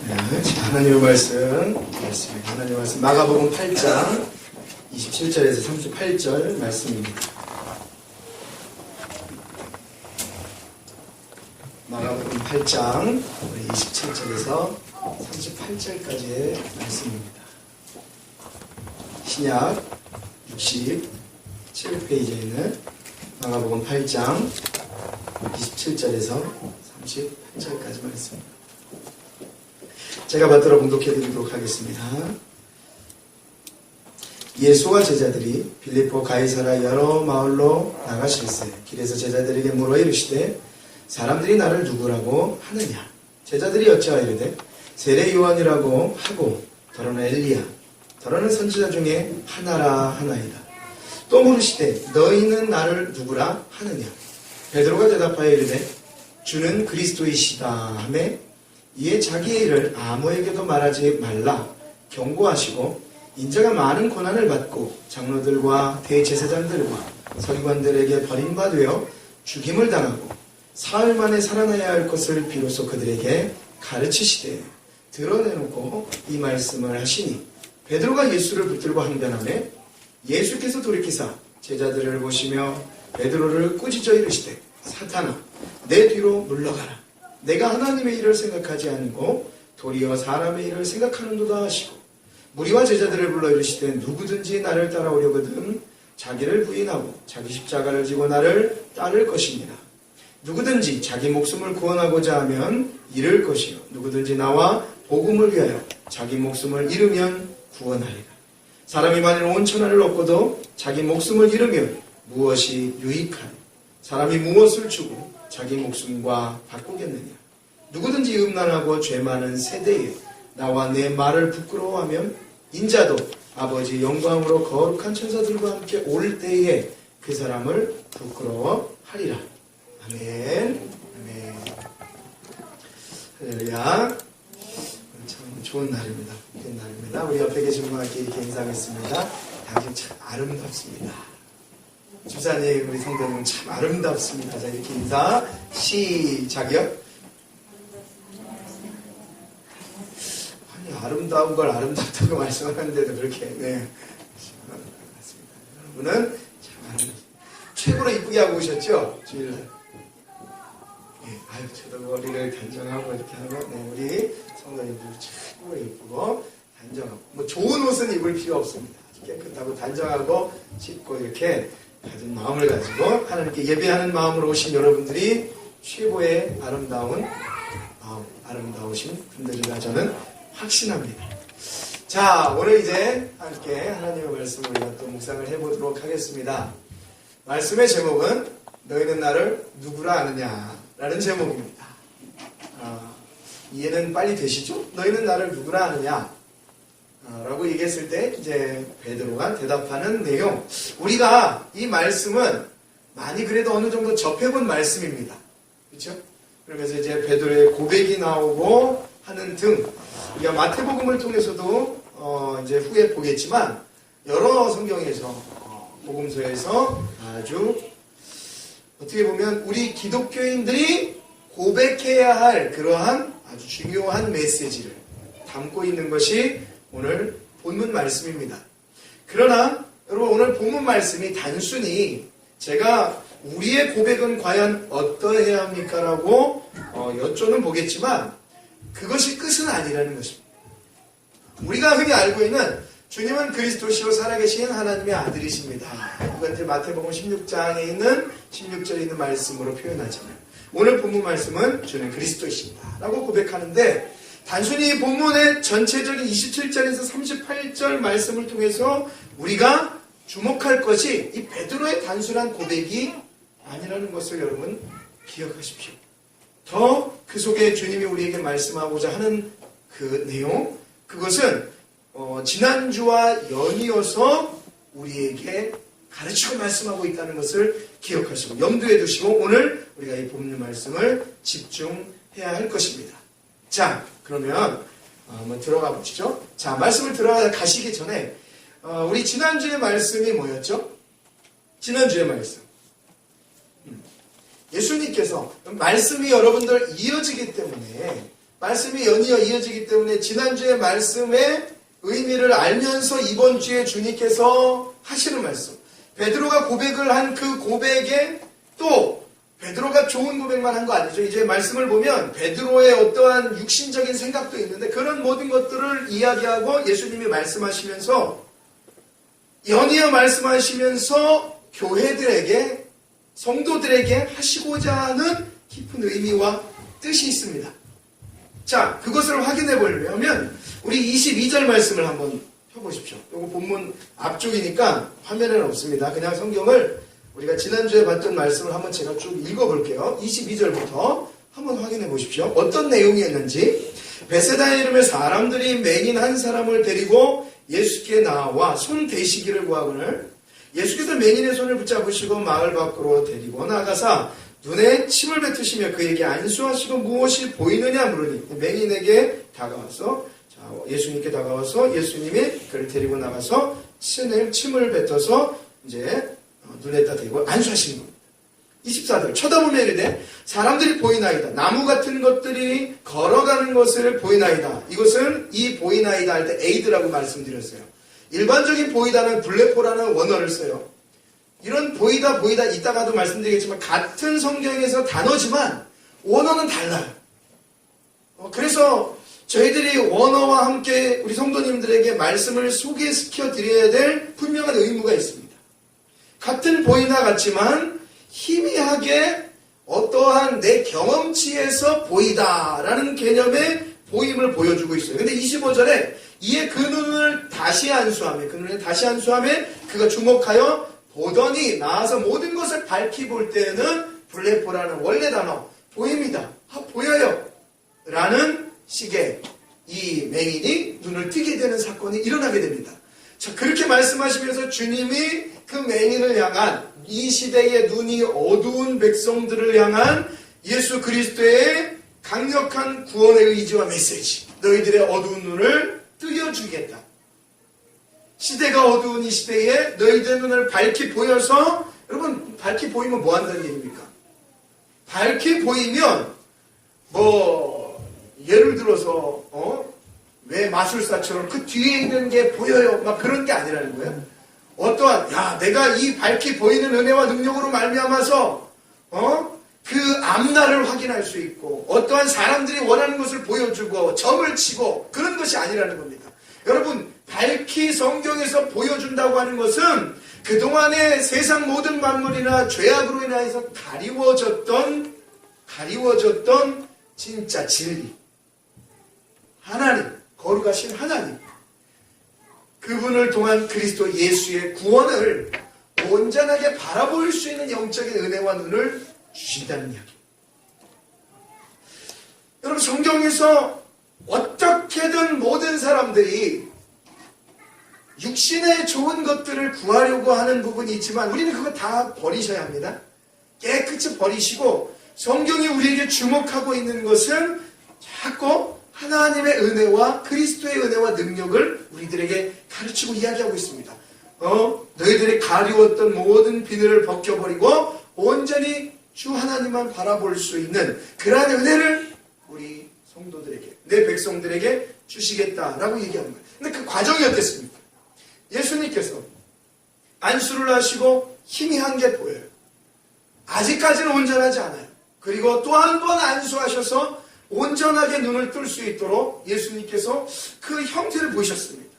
하나님의 말씀 마가복음 8장 27절에서 38절 말씀입니다. 마가복음 8장 27절에서 38절까지의 말씀입니다. 신약 67페이지에 있는 마가복음 8장 27절에서 38절까지 말씀입니다. 제가 받들어 봉독해 드리도록 하겠습니다. 예수와 제자들이 빌립보 가이사라 여러 마을로 나가실세 길에서 제자들에게 물어 이르시되 사람들이 나를 누구라고 하느냐? 제자들이 어찌하여 이르되 세례 요한이라고 하고 더러는 엘리야 더러는 선지자 중에 하나라 하나이다. 또 물으시되 너희는 나를 누구라 하느냐? 베드로가 대답하여 이르되 주는 그리스도이시다 하매 이에 자기의 일을 아무에게도 말하지 말라 경고하시고 인자가 많은 고난을 받고 장로들과 대제사장들과 서기관들에게 버림받아 죽임을 당하고 사흘 만에 살아나야 할 것을 비로소 그들에게 가르치시되 드러내놓고 이 말씀을 하시니 베드로가 예수를 붙들고 항변하매 예수께서 돌이키사 제자들을 보시며 베드로를 꾸짖어 이르시되 사탄아 내 뒤로 물러가라. 내가 하나님의 일을 생각하지 않고 도리어 사람의 일을 생각하는도다 하시고 무리와 제자들을 불러 이르시되 누구든지 나를 따라오려거든 자기를 부인하고 자기 십자가를 지고 나를 따를 것입니다. 누구든지 자기 목숨을 구원하고자 하면 잃을 것이요 누구든지 나와 복음을 위하여 자기 목숨을 잃으면 구원하리라. 사람이 만일 온 천하를 얻고도 자기 목숨을 잃으면 무엇이 유익하리? 사람이 무엇을 주고 자기 목숨과 바꾸겠느냐? 누구든지 음란하고 죄 많은 세대에 나와 내 말을 부끄러워하면 인자도 아버지 영광으로 거룩한 천사들과 함께 올 때에 그 사람을 부끄러워하리라. 아멘. 아멘. 할렐루야. 참 좋은 날입니다. 좋은 날입니다. 우리 옆에 계신 분께 이렇게 인사하겠습니다. 당신 참 아름답습니다. 주사님, 우리 성도님 참 아름답습니다. 자, 이렇게 인사 시작이요. 아니, 아름다운 걸 아름답다고 말씀하는데도 그렇게 맞습니다. 여러분은 참 아름답습니다. 최고로 이쁘게 하고 오셨죠? 주일날. 아유, 저도 머리를 단정하고 이렇게 하고 우리 성도님들 최고로 이쁘고 단정하고 좋은 옷은 입을 필요 없습니다. 아주 깨끗하고 단정하고 씻고 이렇게 가진 마음을 가지고 하나님께 예배하는 마음으로 오신 여러분들이 최고의 아름다운 마음, 아름다우신 분들이라 저는 확신합니다. 자, 오늘 이제 함께 하나님의 말씀을 우리가 또 묵상을 해보도록 하겠습니다. 말씀의 제목은 너희는 나를 누구라 아느냐 라는 제목입니다. 이해는 빨리 되시죠? 너희는 나를 누구라 아느냐 라고 얘기했을 때 이제 베드로가 대답하는 내용, 우리가 이 말씀은 많이 그래도 어느 정도 접해본 말씀입니다. 그렇죠? 그러면서 이제 베드로의 고백이 나오고 하는 등 우리가 마태복음을 통해서도 이제 후에 보겠지만 여러 성경에서 복음서에서 아주 어떻게 보면 우리 기독교인들이 고백해야 할 그러한 아주 중요한 메시지를 담고 있는 것이 오늘 본문 말씀입니다. 그러나 여러분 오늘 본문 말씀이 단순히 제가 우리의 고백은 과연 어떠해야 합니까? 라고 여쭤는 보겠지만 그것이 끝은 아니라는 것입니다. 우리가 흔히 알고 있는 주님은 그리스도시요 살아계신 하나님의 아들이십니다. 이건 이제 마태복음 16장에 있는 16절에 있는 말씀으로 표현하잖아요. 오늘 본문 말씀은 주는 그리스도이십니다. 라고 고백하는데 단순히 본문의 전체적인 27절에서 38절 말씀을 통해서 우리가 주목할 것이 이 베드로의 단순한 고백이 아니라는 것을 여러분 기억하십시오. 더 그 속에 주님이 우리에게 말씀하고자 하는 그 내용, 그것은 지난주와 연이어서 우리에게 가르치고 말씀하고 있다는 것을 기억하시고 염두에 두시고 오늘 우리가 이 본문 말씀을 집중해야 할 것입니다. 자, 그러면 한번 들어가 보시죠. 자, 말씀을 들어가시기 전에 우리 지난주의 말씀이 뭐였죠? 지난주의 말씀. 예수님께서 말씀이 여러분들 이어지기 때문에 말씀이 연이어 이어지기 때문에 지난주의 말씀의 의미를 알면서 이번 주에 주님께서 하시는 말씀, 베드로가 고백을 한 그 고백에 또 베드로가 좋은 고백만 한 거 아니죠. 이제 말씀을 보면 베드로의 어떠한 육신적인 생각도 있는데 그런 모든 것들을 이야기하고 예수님이 말씀하시면서 연이어 말씀하시면서 교회들에게, 성도들에게 하시고자 하는 깊은 의미와 뜻이 있습니다. 자, 그것을 확인해 보려면 우리 22절 말씀을 한번 펴보십시오. 이거 본문 앞쪽이니까 화면에는 없습니다. 그냥 성경을 우리가 지난주에 봤던 말씀을 한번 제가 쭉 읽어볼게요. 22절부터 한번 확인해 보십시오. 어떤 내용이었는지. 베세다에 이르며 사람들이 맹인 한 사람을 데리고 예수께 나와 손 대시기를 구하거늘 예수께서 맹인의 손을 붙잡으시고 마을 밖으로 데리고 나가사 눈에 침을 뱉으시며 그에게 안수하시고 무엇이 보이느냐 물으니 맹인에게 다가와서 예수님께 다가와서 예수님이 그를 데리고 나가서 침을 뱉어서 이제 눈에다 대고 안수하시는 겁니다. 24절 쳐다보며 이르되 사람들이 보이나이다. 나무 같은 것들이 걸어가는 것을 보이나이다. 이것은 이 보이나이다 할 때 에이드라고 말씀드렸어요. 일반적인 보이다는 블레포라는 원어를 써요. 이런 보이다 이따가도 말씀드리겠지만 같은 성경에서 단어지만 원어는 달라요. 그래서 저희들이 원어와 함께 우리 성도님들에게 말씀을 소개시켜 드려야 될 분명한 의무가 있습니다. 같은 보이나 같지만 희미하게 어떠한 내 경험치에서 보이다라는 개념의 보임을 보여주고 있어요. 근데 25절에 이에 그 눈을 다시 안수하며 그가 주목하여 보더니 나와서 모든 것을 밝히 볼 때에는 블레포라는 원래 단어 보입니다. 보여요. 라는 식의 이 맹인이 눈을 뜨게 되는 사건이 일어나게 됩니다. 자, 그렇게 말씀하시면서 주님이 그 맹인을 향한 이 시대의 눈이 어두운 백성들을 향한 예수 그리스도의 강력한 구원의 의지와 메시지, 너희들의 어두운 눈을 뜨여주겠다. 시대가 어두운 이 시대에 너희들의 눈을 밝히 보여서, 여러분 밝히 보이면 뭐 한다는 얘기입니까? 밝히 보이면 예를 들어서 왜 마술사처럼 그 뒤에 있는 게 보여요 막 그런 게 아니라는 거예요. 어떠한 내가 이 밝히 보이는 은혜와 능력으로 말미암아서 그 앞날을 확인할 수 있고 어떠한 사람들이 원하는 것을 보여주고 점을 치고 그런 것이 아니라는 겁니다. 여러분 밝히 성경에서 보여준다고 하는 것은 그동안의 세상 모든 만물이나 죄악으로 인해서 가리워졌던 진짜 진리, 하나님, 거룩하신 하나님, 그분을 통한 그리스도 예수의 구원을 온전하게 바라볼 수 있는 영적인 은혜와 눈을 주신다는 이야기. 여러분 성경에서 어떻게든 모든 사람들이 육신의 좋은 것들을 구하려고 하는 부분이 있지만 우리는 그거 다 버리셔야 합니다. 깨끗이 버리시고 성경이 우리에게 주목하고 있는 것은 자꾸 하나님의 은혜와 그리스도의 은혜와 능력을 우리들에게 가르치고 이야기하고 있습니다. 너희들이 가리웠던 모든 비늘을 벗겨버리고 온전히 주 하나님만 바라볼 수 있는 그러한 은혜를 우리 성도들에게, 내 백성들에게 주시겠다라고 얘기하는 거예요. 근데 그 과정이 어땠습니까? 예수님께서 안수를 하시고 희미한 게 보여요. 아직까지는 온전하지 않아요. 그리고 또 한 번 안수하셔서 온전하게 눈을 뜰 수 있도록 예수님께서 그 형태를 보이셨습니다.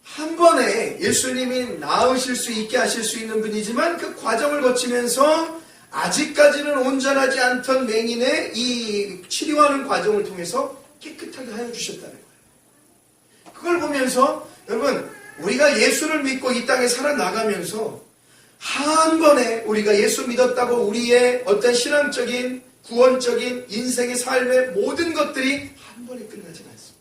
한 번에 예수님이 나으실 수 있게 하실 수 있는 분이지만 그 과정을 거치면서 아직까지는 온전하지 않던 맹인의 이 치료하는 과정을 통해서 깨끗하게 하여 주셨다는 거예요. 그걸 보면서 여러분 우리가 예수를 믿고 이 땅에 살아나가면서 한 번에 우리가 예수 믿었다고 우리의 어떤 신앙적인 구원적인 인생의 삶의 모든 것들이 한 번에 끝나지 않습니다.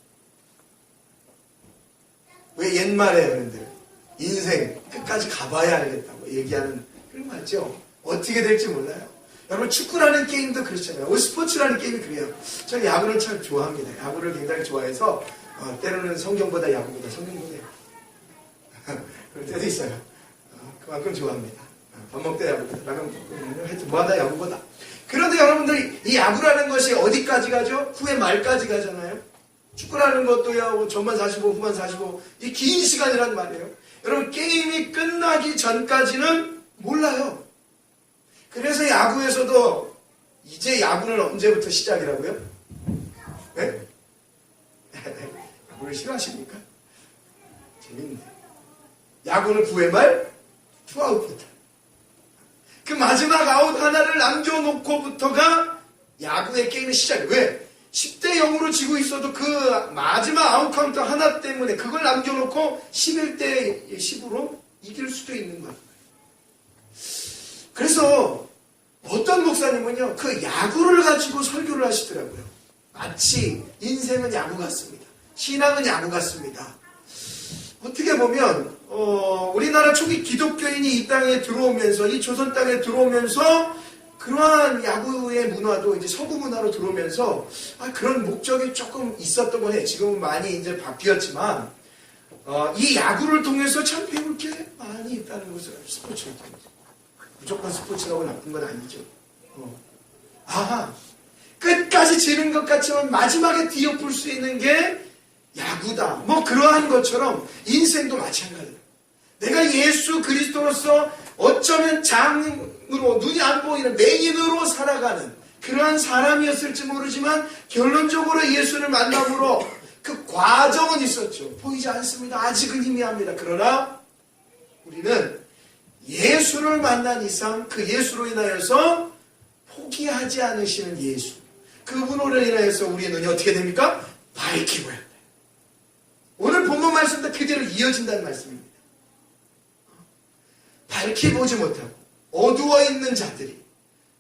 왜 옛말에 어른들 인생 끝까지 가봐야 알겠다고 얘기하는 그런 거 맞죠? 어떻게 될지 몰라요. 여러분 축구라는 게임도 그렇잖아요. 스포츠라는 게임이 그래요. 저는 야구를 참 좋아합니다. 야구를 굉장히 좋아해서 때로는 성경보다 야구보다 성경보다 그럴 때도 있어요. 그만큼 좋아합니다. 밥 먹다 야구보다 라면 먹으면 하여튼 뭐하다 야구보다. 그런데 여러분들 이 야구라는 것이 어디까지 가죠? 후에 말까지 가잖아요. 축구라는 것도요, 전반 45, 후반 45, 이 긴 시간이란 말이에요. 여러분, 게임이 끝나기 전까지는 몰라요. 그래서 야구에서도 이제 야구는 언제부터 시작이라고요? 네? 야구를 싫어하십니까? 재밌네. 야구는 9회 말, 투아웃부터. 그 마지막 아웃 하나를 남겨놓고부터가 야구의 게임의 시작이에요. 왜? 10대 0으로 지고 있어도 그 마지막 아웃 카운트 하나 때문에 그걸 남겨놓고 11대 10으로 이길 수도 있는 거예요. 그래서 어떤 목사님은요, 그 야구를 가지고 설교를 하시더라고요. 마치 인생은 야구 같습니다. 신앙은 야구 같습니다. 어떻게 보면 우리나라 초기 기독교인이 이 땅에 들어오면서, 이 조선 땅에 들어오면서 그러한 야구의 문화도 이제 서구 문화로 들어오면서 그런 목적이 조금 있었던 거네. 지금은 많이 이제 바뀌었지만 이 야구를 통해서 참 배울 게 많이 있다는 것을 스포츠를 통해서. 무조건 스포츠라고 나쁜 건 아니죠. 끝까지 지는 것 같지만 마지막에 뒤엎을 수 있는 게 야구다. 뭐 그러한 것처럼 인생도 마찬가지예요. 내가 예수 그리스도로서 어쩌면 장으로 눈이 안 보이는 맹인으로 살아가는 그러한 사람이었을지 모르지만 결론적으로 예수를 만남으로 그 과정은 있었죠. 보이지 않습니다. 아직은 희미합니다. 그러나 우리는 예수를 만난 이상 그 예수로 인하여서 포기하지 않으시는 예수, 그분으로 인하여서 우리의 눈이 어떻게 됩니까? 밝히고 해야 돼요. 오늘 본문 말씀도 그대로 이어진다는 말씀입니다. 밝히 보지 못하고 어두워 있는 자들이,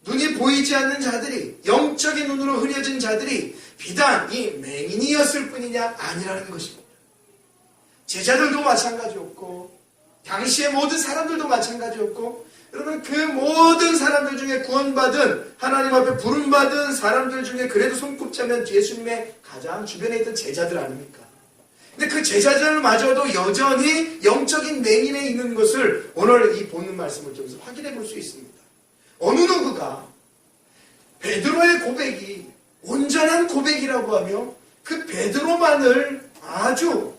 눈이 보이지 않는 자들이, 영적인 눈으로 흐려진 자들이 비단 이 맹인이었을 뿐이냐? 아니라는 것입니다. 제자들도 마찬가지였고 당시의 모든 사람들도 마찬가지였고, 여러분 그 모든 사람들 중에 구원받은, 하나님 앞에 부름받은 사람들 중에 그래도 손꼽자면 예수님의 가장 주변에 있던 제자들 아닙니까? 근데 그 제자들마저도 여전히 영적인 맹인에 있는 것을 오늘 이 본문 말씀을 통해서 확인해 볼 수 있습니다. 어느 누구가 베드로의 고백이 온전한 고백이라고 하며 그 베드로만을 아주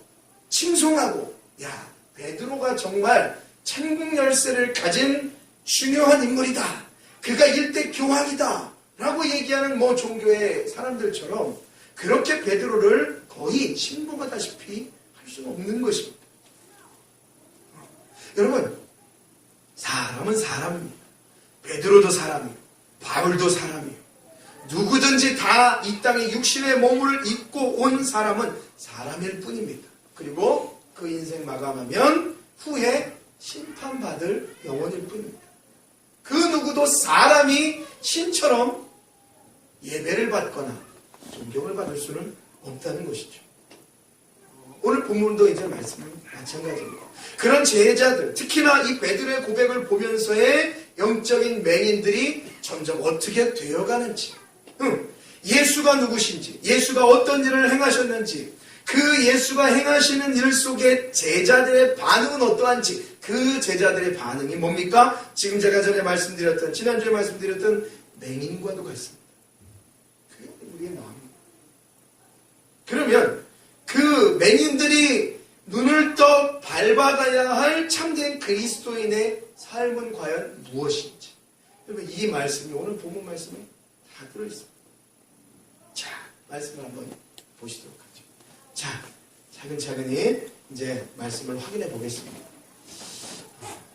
칭송하고, 야, 베드로가 정말 천국 열쇠를 가진 중요한 인물이다. 그가 일대 교황이다. 라고 얘기하는 종교의 사람들처럼 그렇게 베드로를 거의 신봉하다시피 할 수는 없는 것입니다. 여러분, 사람은 사람입니다. 베드로도 사람이에요. 바울도 사람이에요. 누구든지 다 이 땅에 육신의 몸을 입고 온 사람은 사람일 뿐입니다. 그리고 그 인생 마감하면 후에 심판받을 영혼일 뿐입니다. 그 누구도 사람이 신처럼 예배를 받거나 존경을 받을 수는 없다는 것이죠. 오늘 본문도 이제 말씀은 마찬가지입니다. 그런 제자들, 특히나 이 베드로의 고백을 보면서의 영적인 맹인들이 점점 어떻게 되어가는지, 예수가 누구신지, 예수가 어떤 일을 행하셨는지, 그 예수가 행하시는 일 속에 제자들의 반응은 어떠한지, 그 제자들의 반응이 뭡니까? 지금 제가 전에 말씀드렸던, 지난주에 말씀드렸던 맹인과도 같습니다. 그게 우리의 마음입니다. 그러면 그 맹인들이 눈을 떠 밟아가야 할 참된 그리스도인의 삶은 과연 무엇인지, 여러분 이 말씀이 오늘 본문 말씀에 다 들어있습니다. 자, 말씀을 한번 보시도록 하죠. 자, 차근차근히 이제 말씀을 확인해 보겠습니다.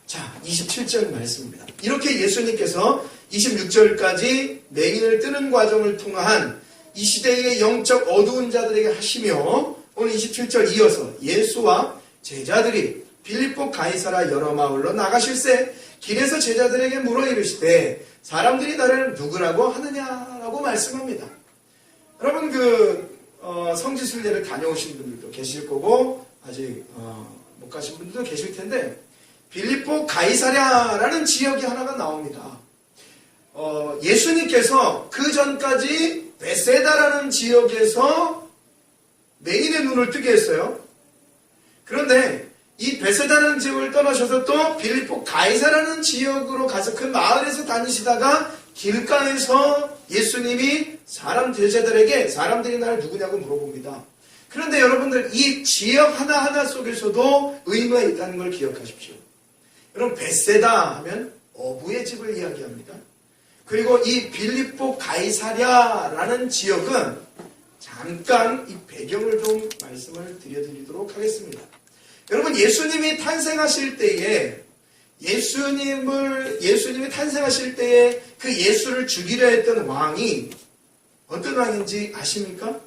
자, 27절 말씀입니다. 이렇게 예수님께서 26절까지 맹인을 뜨는 과정을 통한 이 시대의 영적 어두운 자들에게 하시며, 오늘 27절 이어서 예수와 제자들이 빌립보 가이사라 여러 마을로 나가실새 길에서 제자들에게 물어 이르시되 사람들이 나를 누구라고 하느냐라고 말씀합니다. 여러분 성지순례를 다녀오신 분들도 계실 거고 아직 못 가신 분들도 계실 텐데, 빌립보 가이사랴라는 지역이 하나가 나옵니다. 예수님께서 그 전까지 베세다라는 지역에서 맹인의 눈을 뜨게 했어요. 그런데 이 베세다라는 지역을 떠나셔서 또 빌립보 가이사라는 지역으로 가서 그 마을에서 다니시다가 길가에서 예수님이 제자들에게 사람들이 나를 누구냐고 물어봅니다. 그런데 여러분들 이 지역 하나하나 속에서도 의미가 있다는 걸 기억하십시오. 여러분 벳세다 하면 어부의 집을 이야기합니다. 그리고 이 빌립보 가이사랴라는 지역은 잠깐 이 배경을 좀 말씀을 드려드리도록 하겠습니다. 여러분 예수님이 탄생하실 때에 예수님이 탄생하실 때에 그 예수를 죽이려 했던 왕이 어떤 왕인지 아십니까?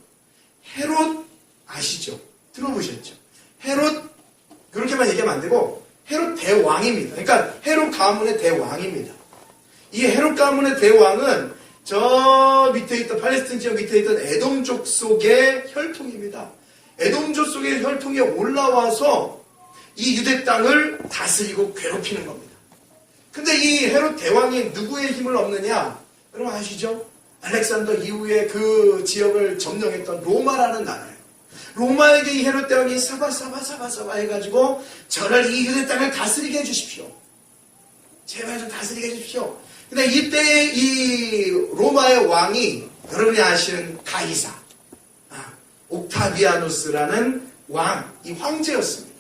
헤롯 아시죠? 들어보셨죠? 헤롯 그렇게만 얘기하면 안 되고 헤롯 대왕입니다. 그러니까 헤롯 가문의 대왕입니다. 이 헤롯 가문의 대왕은 저 밑에 있던 팔레스틴 지역 밑에 있던 에돔족 속의 혈통입니다. 에돔족 속의 혈통이 올라와서 이 유대 땅을 다스리고 괴롭히는 겁니다. 근데 이 헤롯 대왕이 누구의 힘을 얻느냐? 여러분 아시죠? 알렉산더 이후에 그 지역을 점령했던 로마라는 나라예요. 로마에게 이 헤롯 대왕이 사바 해가지고 저를 이 유대 땅을 다스리게 해주십시오. 제발 좀 다스리게 해주십시오. 근데 이때 이 로마의 왕이 여러분이 아시는 가이사, 옥타비아누스라는 왕, 이 황제였습니다.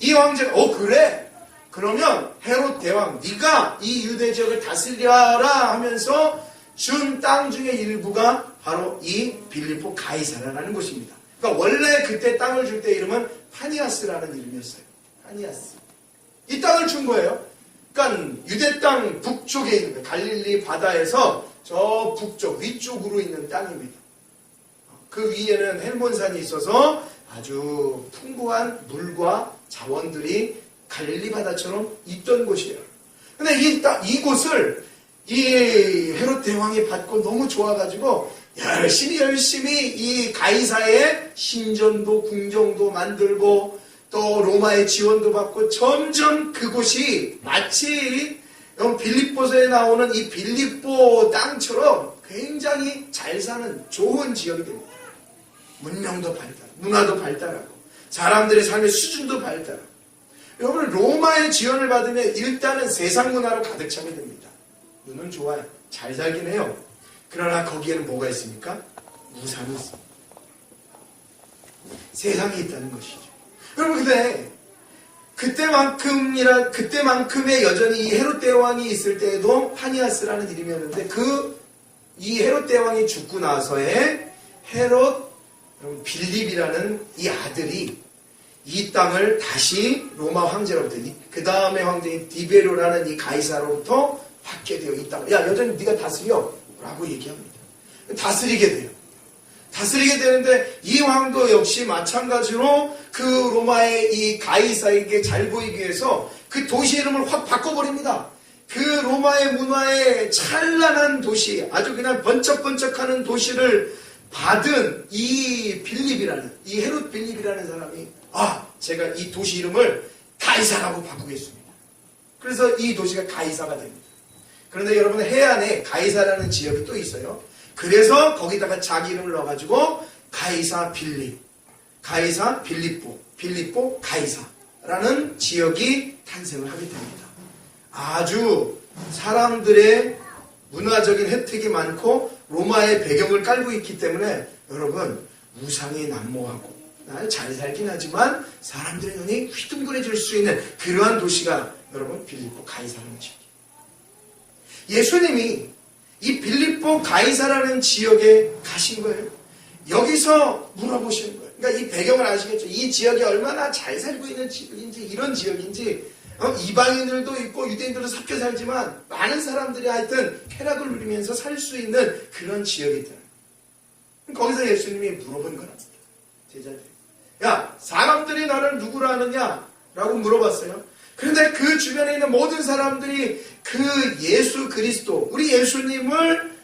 이 황제가 그래? 그러면 헤롯 대왕 네가 이 유대 지역을 다스려라 하면서 준 땅 중의 일부가 바로 이 빌립보 가이사라라는 곳입니다. 그러니까 원래 그때 땅을 줄 때 이름은 파니아스라는 이름이었어요. 파니아스. 이 땅을 준 거예요. 그러니까 유대 땅 북쪽에 있는 갈릴리 바다에서 저 북쪽 위쪽으로 있는 땅입니다. 그 위에는 헬몬산이 있어서 아주 풍부한 물과 자원들이 갈릴리 바다처럼 있던 곳이에요. 근데 이곳을 이 헤롯 대왕이 받고 너무 좋아가지고 열심히 이 가이사의 신전도 궁정도 만들고 또 로마의 지원도 받고 점점 그곳이 마치 빌립보서에 나오는 이 빌립보 땅처럼 굉장히 잘 사는 좋은 지역이 됩니다. 문명도 발달, 문화도 발달하고 사람들의 삶의 수준도 발달하고 여러분 로마의 지원을 받으면 일단은 세상 문화로 가득 차게 됩니다. 눈은 좋아요. 잘 살긴 해요. 그러나 거기에는 뭐가 있습니까? 우상이 있습니다. 세상이 있다는 것이죠. 여러분 근데 그때만큼의 여전히 이 헤롯 대왕이 있을 때에도 파니아스라는 이름이었는데 이 헤롯 대왕이 죽고 나서의 헤롯 빌립이라는 이 아들이 이 땅을 다시 로마 황제로부터 그 다음에 황제인 디베로라는 이 가이사로부터 받게 돼요. 이 땅을 여전히 네가 다스려 라고 얘기합니다. 다스리게 돼요. 다스리게 되는데 이 왕도 역시 마찬가지로 그 로마의 이 가이사에게 잘 보이기 위해서 그 도시 이름을 확 바꿔버립니다. 그 로마의 문화의 찬란한 도시, 아주 그냥 번쩍번쩍하는 도시를 받은 이 헤롯 빌립이라는 사람이 제가 이 도시 이름을 가이사라고 바꾸겠습니다. 그래서 이 도시가 가이사가 됩니다. 그런데 여러분 해안에 가이사라는 지역이 또 있어요. 그래서 거기다가 자기 이름을 넣어가지고 가이사 빌립보 가이사라는 지역이 탄생을 하게 됩니다. 아주 사람들의 문화적인 혜택이 많고 로마의 배경을 깔고 있기 때문에 여러분 우상이 난무하고 잘 살긴 하지만 사람들의 눈이 휘둥그레질 수 있는 그러한 도시가 여러분 빌립보 가이사라는 지역이에요. 예수님이 이 빌립보 가이사라는 지역에 가신 거예요. 여기서 물어보시는 거예요. 그러니까 이 배경을 아시겠죠? 이 지역이 얼마나 잘 살고 있는 지역인지 이런 지역인지 이방인들도 있고 유대인들도 섞여 살지만 많은 사람들이 하여튼 쾌락을 누리면서 살 수 있는 그런 지역이더라. 거기서 예수님이 물어본 거랍니다. 제자들이. 사람들이 나를 누구로 아느냐? 라고 물어봤어요. 그런데 그 주변에 있는 모든 사람들이 그 예수 그리스도, 우리 예수님을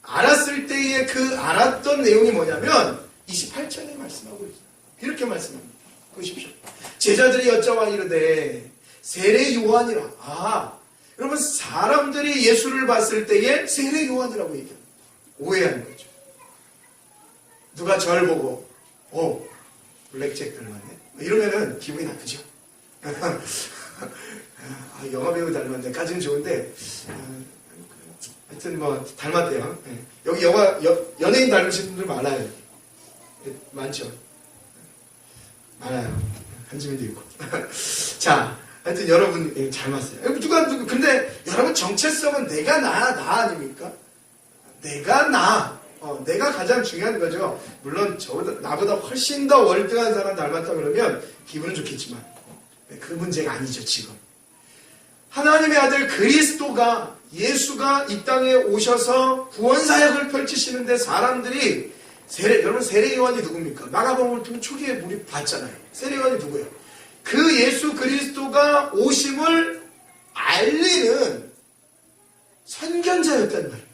알았을 때의 그 알았던 내용이 뭐냐면 28장에 말씀하고 있어요. 이렇게 말씀합니다. 보십시오. 제자들이 여쭤와 이르되 세례 요한이라. 여러분 사람들이 예수를 봤을 때에 세례 요한이라고 얘기합니다. 오해하는 거죠. 누가 저를 보고 블랙잭 닮았네 이러면은 기분이 나쁘죠. 영화배우 닮았네 까지는 좋은데 하여튼 뭐 닮았대요. 예. 여기 연예인 닮으신 분들 많아요. 예, 많죠. 많아요. 한지민도 있고. 자, 하여튼 여러분 예, 닮았어요. 근데 여러분 정체성은 내가 나 아닙니까? 내가 내가 가장 중요한 거죠. 물론 나보다 훨씬 더 월등한 사람 닮았다 그러면 기분은 좋겠지만 그 문제가 아니죠. 지금 하나님의 아들 그리스도가 예수가 이 땅에 오셔서 구원사역을 펼치시는데 사람들이 여러분 세례요한이 누굽니까? 마가복음을 통해 초기에 우리 봤잖아요. 세례요한이 누구예요? 그 예수 그리스도가 오심을 알리는 선견자였단 말이에요.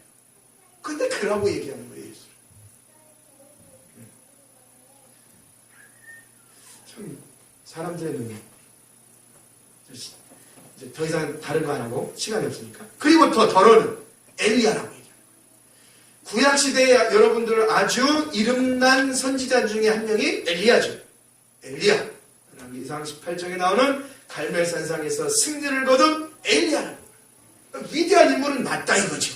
근데 그라고 얘기하는 거예요. 예수를. 참 사람들의 눈이 이제 더 이상 다른 거 안 하고 시간이 없으니까. 그리고 더 덜어는 엘리야라고 얘기해요. 구약시대에 여러분들 아주 이름난 선지자 중에 한 명이 엘리야죠. 엘리야. 이상 18장에 나오는 갈멜산상에서 승리를 거둔 엘리야라고. 위대한 인물은 맞다 이거죠.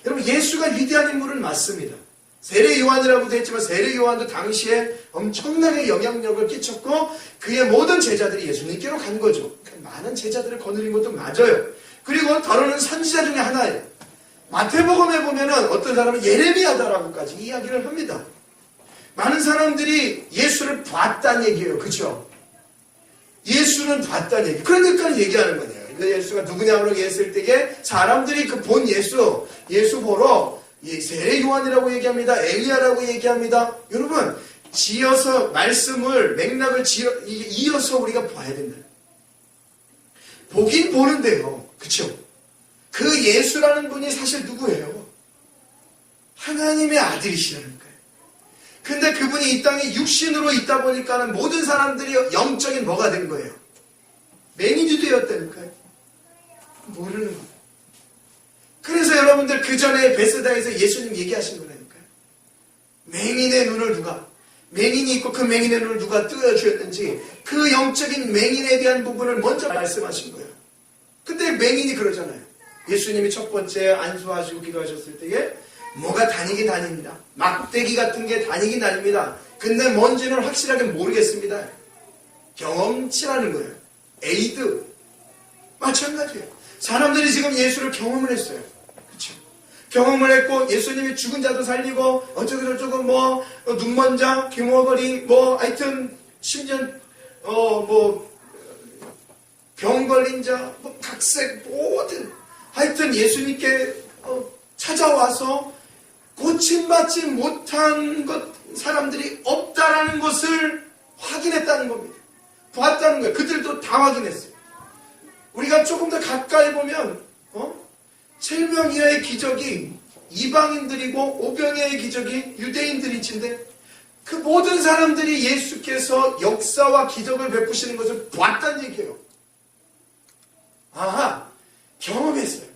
여러분 예수가 위대한 인물은 맞습니다. 세례 요한이라고도 했지만 세례 요한도 당시에 엄청나게 영향력을 끼쳤고 그의 모든 제자들이 예수님께로 간 거죠. 그러니까 많은 제자들을 거느린 것도 맞아요. 그리고 더러는 선지자 중에 하나예요. 마태복음에 보면은 어떤 사람은 예레미야다라고까지 이야기를 합니다. 많은 사람들이 예수를 봤다는 얘기예요. 그렇죠? 예수는 봤다는 얘기. 그러니까 얘기하는 거예요. 예수가 누구냐고 얘기했을 때에 사람들이 그 본 예수 보러 세례 요한이라고 얘기합니다. 엘리야라고 얘기합니다. 여러분 지어서 말씀을 맥락을 이어서 우리가 봐야 된다. 보긴 보는데요. 그렇죠? 그 예수라는 분이 사실 누구예요? 하나님의 아들이시라는 거예요. 근데 그분이 이 땅에 육신으로 있다 보니까는 모든 사람들이 영적인 뭐가 된 거예요? 맹인이 되었다니까요. 모르는 거예요. 그래서 여러분들 그 전에 베스다에서 예수님 얘기하신 거라니까요. 맹인의 눈을 맹인이 있고 그 맹인의 눈을 누가 뜨여주었는지 그 영적인 맹인에 대한 부분을 먼저 말씀하신 거예요. 근데 맹인이 그러잖아요. 예수님이 첫 번째 안수하시고 기도하셨을 때에 뭐가 다니긴 다닙니다. 막대기 같은 게 다니긴 다닙니다. 근데 뭔지는 확실하게 모르겠습니다. 경험치라는 거예요. 에이드. 마찬가지예요. 사람들이 지금 예수를 경험을 했어요. 그렇죠? 경험을 했고 예수님이 죽은 자도 살리고 어쩌고저쩌고 눈먼자, 귀머거리 하여튼 심지어 병 걸린 자, 각색 모든 하여튼 예수님께 찾아와서 고침받지 못한 사람들이 없다라는 것을 확인했다는 겁니다. 봤다는 거예요. 그들도 다 확인했어요. 우리가 조금 더 가까이 보면 7병 이하의 기적이 이방인들이고 5병 이하의 기적이 유대인들이신데 그 모든 사람들이 예수께서 역사와 기적을 베푸시는 것을 봤다는 얘기예요. 아하, 경험했어요.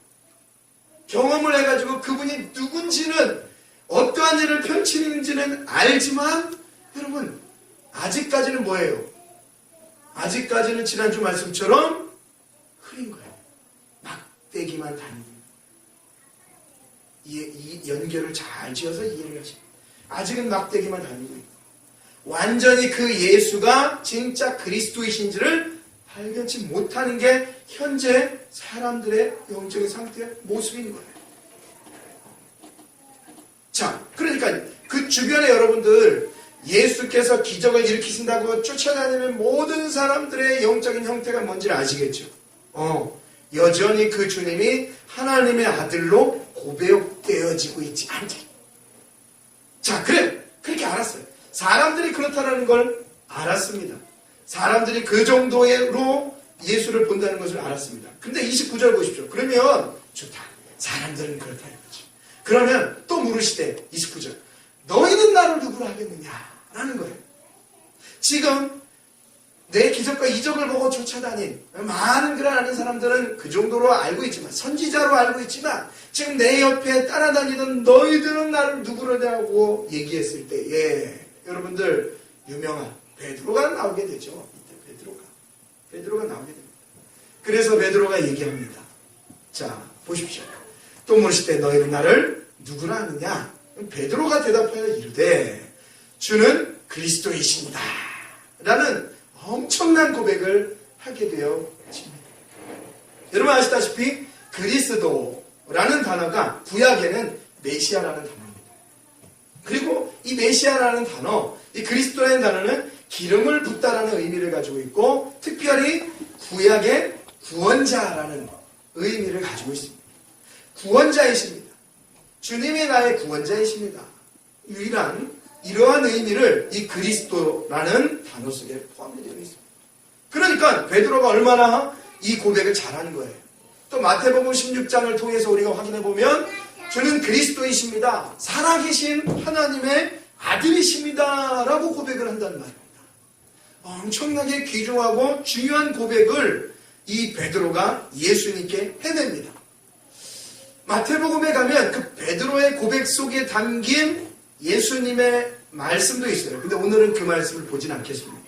경험을 해가지고 그분이 누군지는 어떠한 일을 펼치는지는 알지만 여러분 아직까지는 뭐예요? 아직까지는 지난주 말씀처럼 흐린 거예요. 막대기만 다니고 이 연결을 잘 지어서 이해를 하십니다. 아직은 막대기만 다니고 있고 완전히 그 예수가 진짜 그리스도이신지를 발견치 못하는 게 현재 사람들의 영적인 상태의 모습인 거예요. 자, 그러니까 그 주변에 여러분들 예수께서 기적을 일으키신다고 쫓아다니는 모든 사람들의 영적인 형태가 뭔지를 아시겠죠? 여전히 그 주님이 하나님의 아들로 고백되어지고 있지 않다. 자, 그렇게 알았어요. 사람들이 그렇다는 걸 알았습니다. 사람들이 그 정도로 예수를 본다는 것을 알았습니다. 근데 29절 보십시오. 그러면 좋다. 사람들은 그렇다 이거죠. 그러면 또 물으시되 29절. 너희는 나를 누구로 하겠느냐? 라는 거예요. 지금 내 기적과 이적을 보고 쫓아다닌 많은 그런 아는 사람들은 그 정도로 알고 있지만 선지자로 알고 있지만 지금 내 옆에 따라다니던 너희들은 나를 누구로냐고 얘기했을 때 여러분들 유명한 베드로가 나오게 되죠. 이때 베드로가 나오게 됩니다. 그래서 베드로가 얘기합니다. 자, 보십시오. 또 물으시되 너희는 나를 누구라 하느냐? 베드로가 대답하여 이르되 주는 그리스도이십니다 라는 엄청난 고백을 하게 되어집니다. 여러분 아시다시피 그리스도라는 단어가 구약에는 메시아라는 단어입니다. 그리고 이 메시아라는 단어, 이 그리스도라는 단어는 기름을 붓다라는 의미를 가지고 있고 특별히 구약의 구원자라는 의미를 가지고 있습니다. 구원자이십니다. 주님이 나의 구원자이십니다. 유일한 이러한 의미를 이 그리스도라는 단어 속에 포함되어 있습니다. 그러니까 베드로가 얼마나 이 고백을 잘하는 거예요. 또 마태복음 16장을 통해서 우리가 확인해 보면 주는 그리스도이십니다. 살아계신 하나님의 아들이십니다. 라고 고백을 한다는 말입니다. 엄청나게 귀중하고 중요한 고백을 이 베드로가 예수님께 해냅니다. 마태복음에 가면 그 베드로의 고백 속에 담긴 예수님의 말씀도 있어요. 근데 오늘은 그 말씀을 보진 않겠습니다.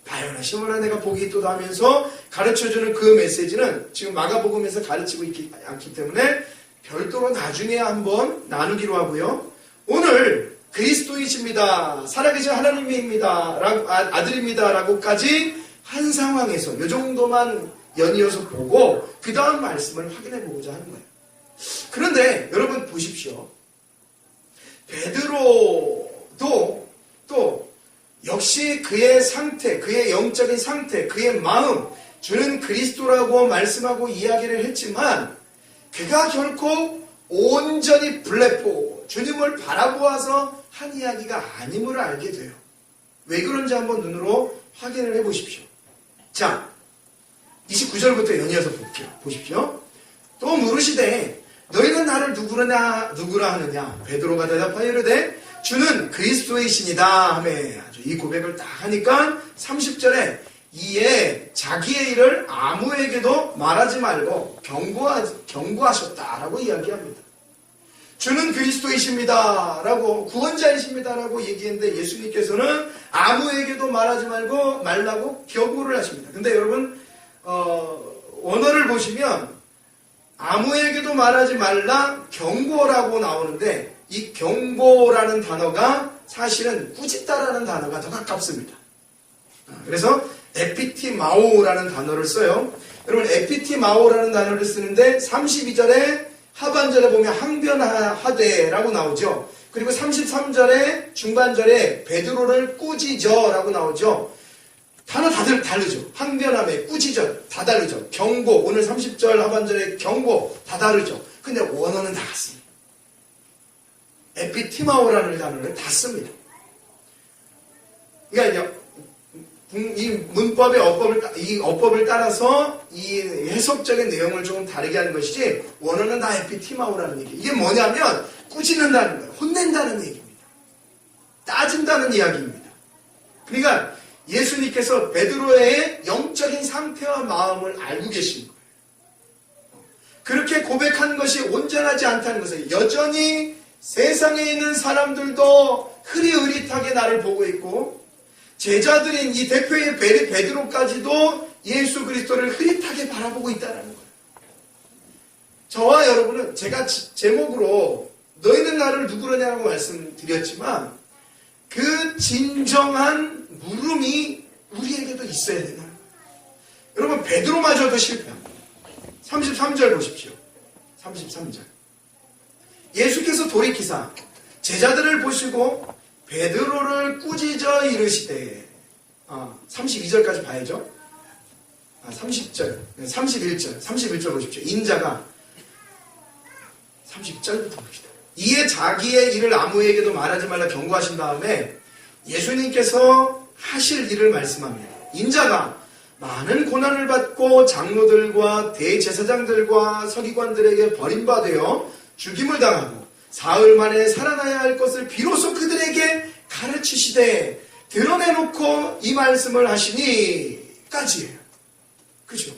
바요나 시몬아 내가 복이 있도다 하면서 가르쳐주는 그 메시지는 지금 마가복음에서 가르치고 있지 않기 때문에 별도로 나중에 한번 나누기로 하고요. 오늘 그리스도이십니다. 살아계신 하나님입니다. 아들입니다. 라고까지 한 상황에서 이 정도만 연이어서 보고 그 다음 말씀을 확인해 보고자 하는 거예요. 그런데 여러분 보십시오. 베드로도 또 역시 그의 상태, 그의 영적인 상태, 그의 마음, 주는 그리스도라고 말씀하고 이야기를 했지만 그가 결코 온전히 블레포, 주님을 바라보아서 한 이야기가 아님을 알게 돼요. 왜 그런지 한번 눈으로 확인을 해보십시오. 자, 29절부터 연이어서 볼게요. 보십시오. 또 물으시되 너희는 나를 누구라 하느냐? 베드로가 대답하여 이르되 주는 그리스도이시니다 하며 아주 이 고백을 딱 하니까 30절에 이에 자기의 일을 아무에게도 말하지 말고 경고하셨다라고 이야기합니다. 주는 그리스도이십니다 라고 구원자이십니다 라고 얘기했는데 예수님께서는 아무에게도 말하지 말라고 경고를 하십니다. 근데 여러분 원어를 보시면 아무에게도 말하지 말라 경고라고 나오는데 이 경고라는 단어가 사실은 꾸짖다라는 단어가 더 가깝습니다. 그래서 에피티마오라는 단어를 써요. 여러분 에피티마오라는 단어를 쓰는데 32절에 하반절에 보면 항변하되라고 나오죠. 그리고 33절에 중반절에 베드로를 꾸짖어라고 나오죠. 단어 다들 다르죠. 항변함에 꾸짖어 다 다르죠. 경고 오늘 30절 하반절에 경고 다 다르죠. 근데 원어는 다 같습니다. 에피티마오라는 단어를 다 씁니다. 그러니까 이 문법의 어법을 따라서 이 해석적인 내용을 조금 다르게 하는 것이지 원어는 다 에피티마오라는 얘기. 이게 뭐냐면 꾸짖는다는 거예요. 혼낸다는 얘기입니다. 따진다는 이야기입니다. 그러니까 예수님께서 베드로의 영적인 상태와 마음을 알고 계신 거예요. 그렇게 고백한 것이 온전하지 않다는 것을 여전히 세상에 있는 사람들도 흐릿흐릿하게 나를 보고 있고 제자들인 이 대표의 베드로까지도 예수 그리스도를 흐릿하게 바라보고 있다는 거예요. 저와 여러분은 제가 제목으로 너희는 나를 누구라냐고 말씀드렸지만 그 진정한 물음이 우리에게도 있어야 되는 거예요. 여러분 베드로마저도 실패합니다. 33절 보십시오. 33절 예수께서 돌이키사 제자들을 보시고 베드로를 꾸짖어 이르시되 32절까지 봐야죠. 30절, 31절 보십시오. 인자가 30절부터 봅시다. 이에 자기의 일을 아무에게도 말하지 말라 경고하신 다음에 예수님께서 하실 일을 말씀합니다. 인자가 많은 고난을 받고 장로들과 대제사장들과 서기관들에게 버림받아 죽임을 당하고 사흘 만에 살아나야 할 것을 비로소 그들에게 가르치시되 드러내놓고 이 말씀을 하시니까지예요. 그죠?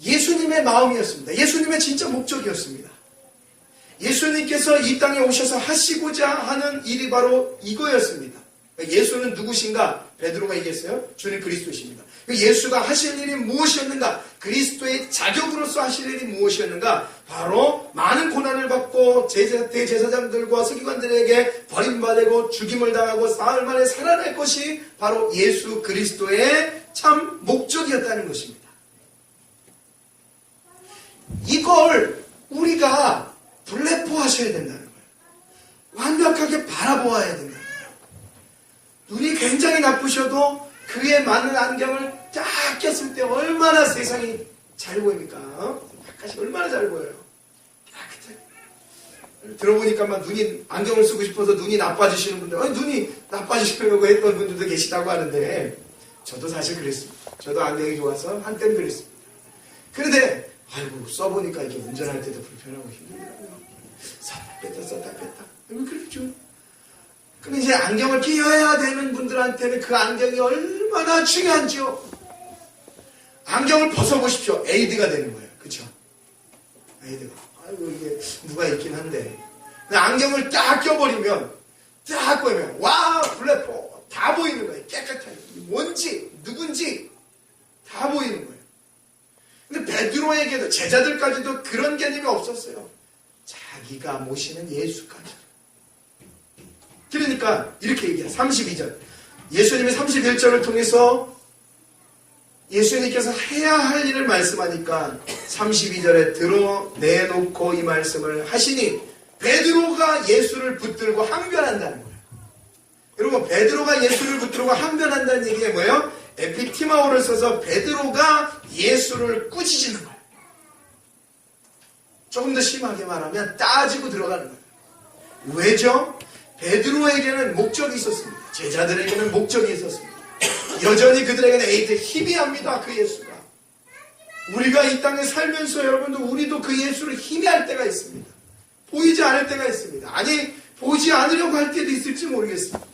예수님의 마음이었습니다. 예수님의 진짜 목적이었습니다. 예수님께서 이 땅에 오셔서 하시고자 하는 일이 바로 이거였습니다. 예수는 누구신가? 베드로가 얘기했어요. 주는 그리스도십니다. 예수가 하실 일이 무엇이었는가? 그리스도의 자격으로서 하실 일이 무엇이었는가? 바로 많은 고난을 받고 대제사장들과 서기관들에게 버림받고 죽임을 당하고 사흘 만에 살아날 것이 바로 예수 그리스도의 참 목적이었다는 것입니다. 이걸 우리가 블레포하셔야 된다는 거예요. 완벽하게 바라보아야 된다는 거예요. 눈이 굉장히 나쁘셔도 그에 맞는 안경을 딱 꼈을 때 얼마나 세상이 잘 보입니까? 바깥이 얼마나 잘 보여요. 깨끗하게. 들어보니까 막 눈이 안경을 쓰고 싶어서 눈이 나빠지시는 분들, 눈이 나빠지시려고 했던 분들도 계시다고 하는데 저도 사실 그랬습니다. 저도 안경이 좋아서 한때는 그랬습니다. 그런데 아이고 써보니까 이게 운전할 때도 불편하고 힘들더라고요. 썼다 뺐다 왜 그렇죠? 그럼 이제 안경을 끼워야 되는 분들한테는 그 안경이 얼마나 중요한지요. 안경을 벗어보십시오. 에이드가 되는 거예요. 그렇죠? 에이드가. 아이고 이게 누가 있긴 한데 안경을 딱 껴버리면 딱 보이면 와 블랙포 다 보이는 거예요. 깨끗하게. 뭔지 누군지 다 보이는 거예요. 근데 베드로에게도 제자들까지도 그런 개념이 없었어요. 자기가 모시는 예수까지. 그러니까 이렇게 얘기해요. 32절. 예수님이 31절을 통해서 예수님께서 해야 할 일을 말씀하니까 32절에 드러내놓고 이 말씀을 하시니 베드로가 예수를 붙들고 항변한다는 거예요. 여러분 베드로가 예수를 붙들고 항변한다는 얘기가 뭐예요? 에피티마오를 써서 베드로가 예수를 꾸짖는 거예요. 조금 더 심하게 말하면 따지고 들어가는 거예요. 왜죠? 베드로에게는 목적이 있었습니다. 제자들에게는 목적이 있었습니다. 여전히 그들에게는 희미합니다. 그 예수가. 우리가 이 땅에 살면서 여러분들 우리도 그 예수를 희미할 때가 있습니다. 보이지 않을 때가 있습니다. 아니 보지 않으려고 할 때도 있을지 모르겠습니다.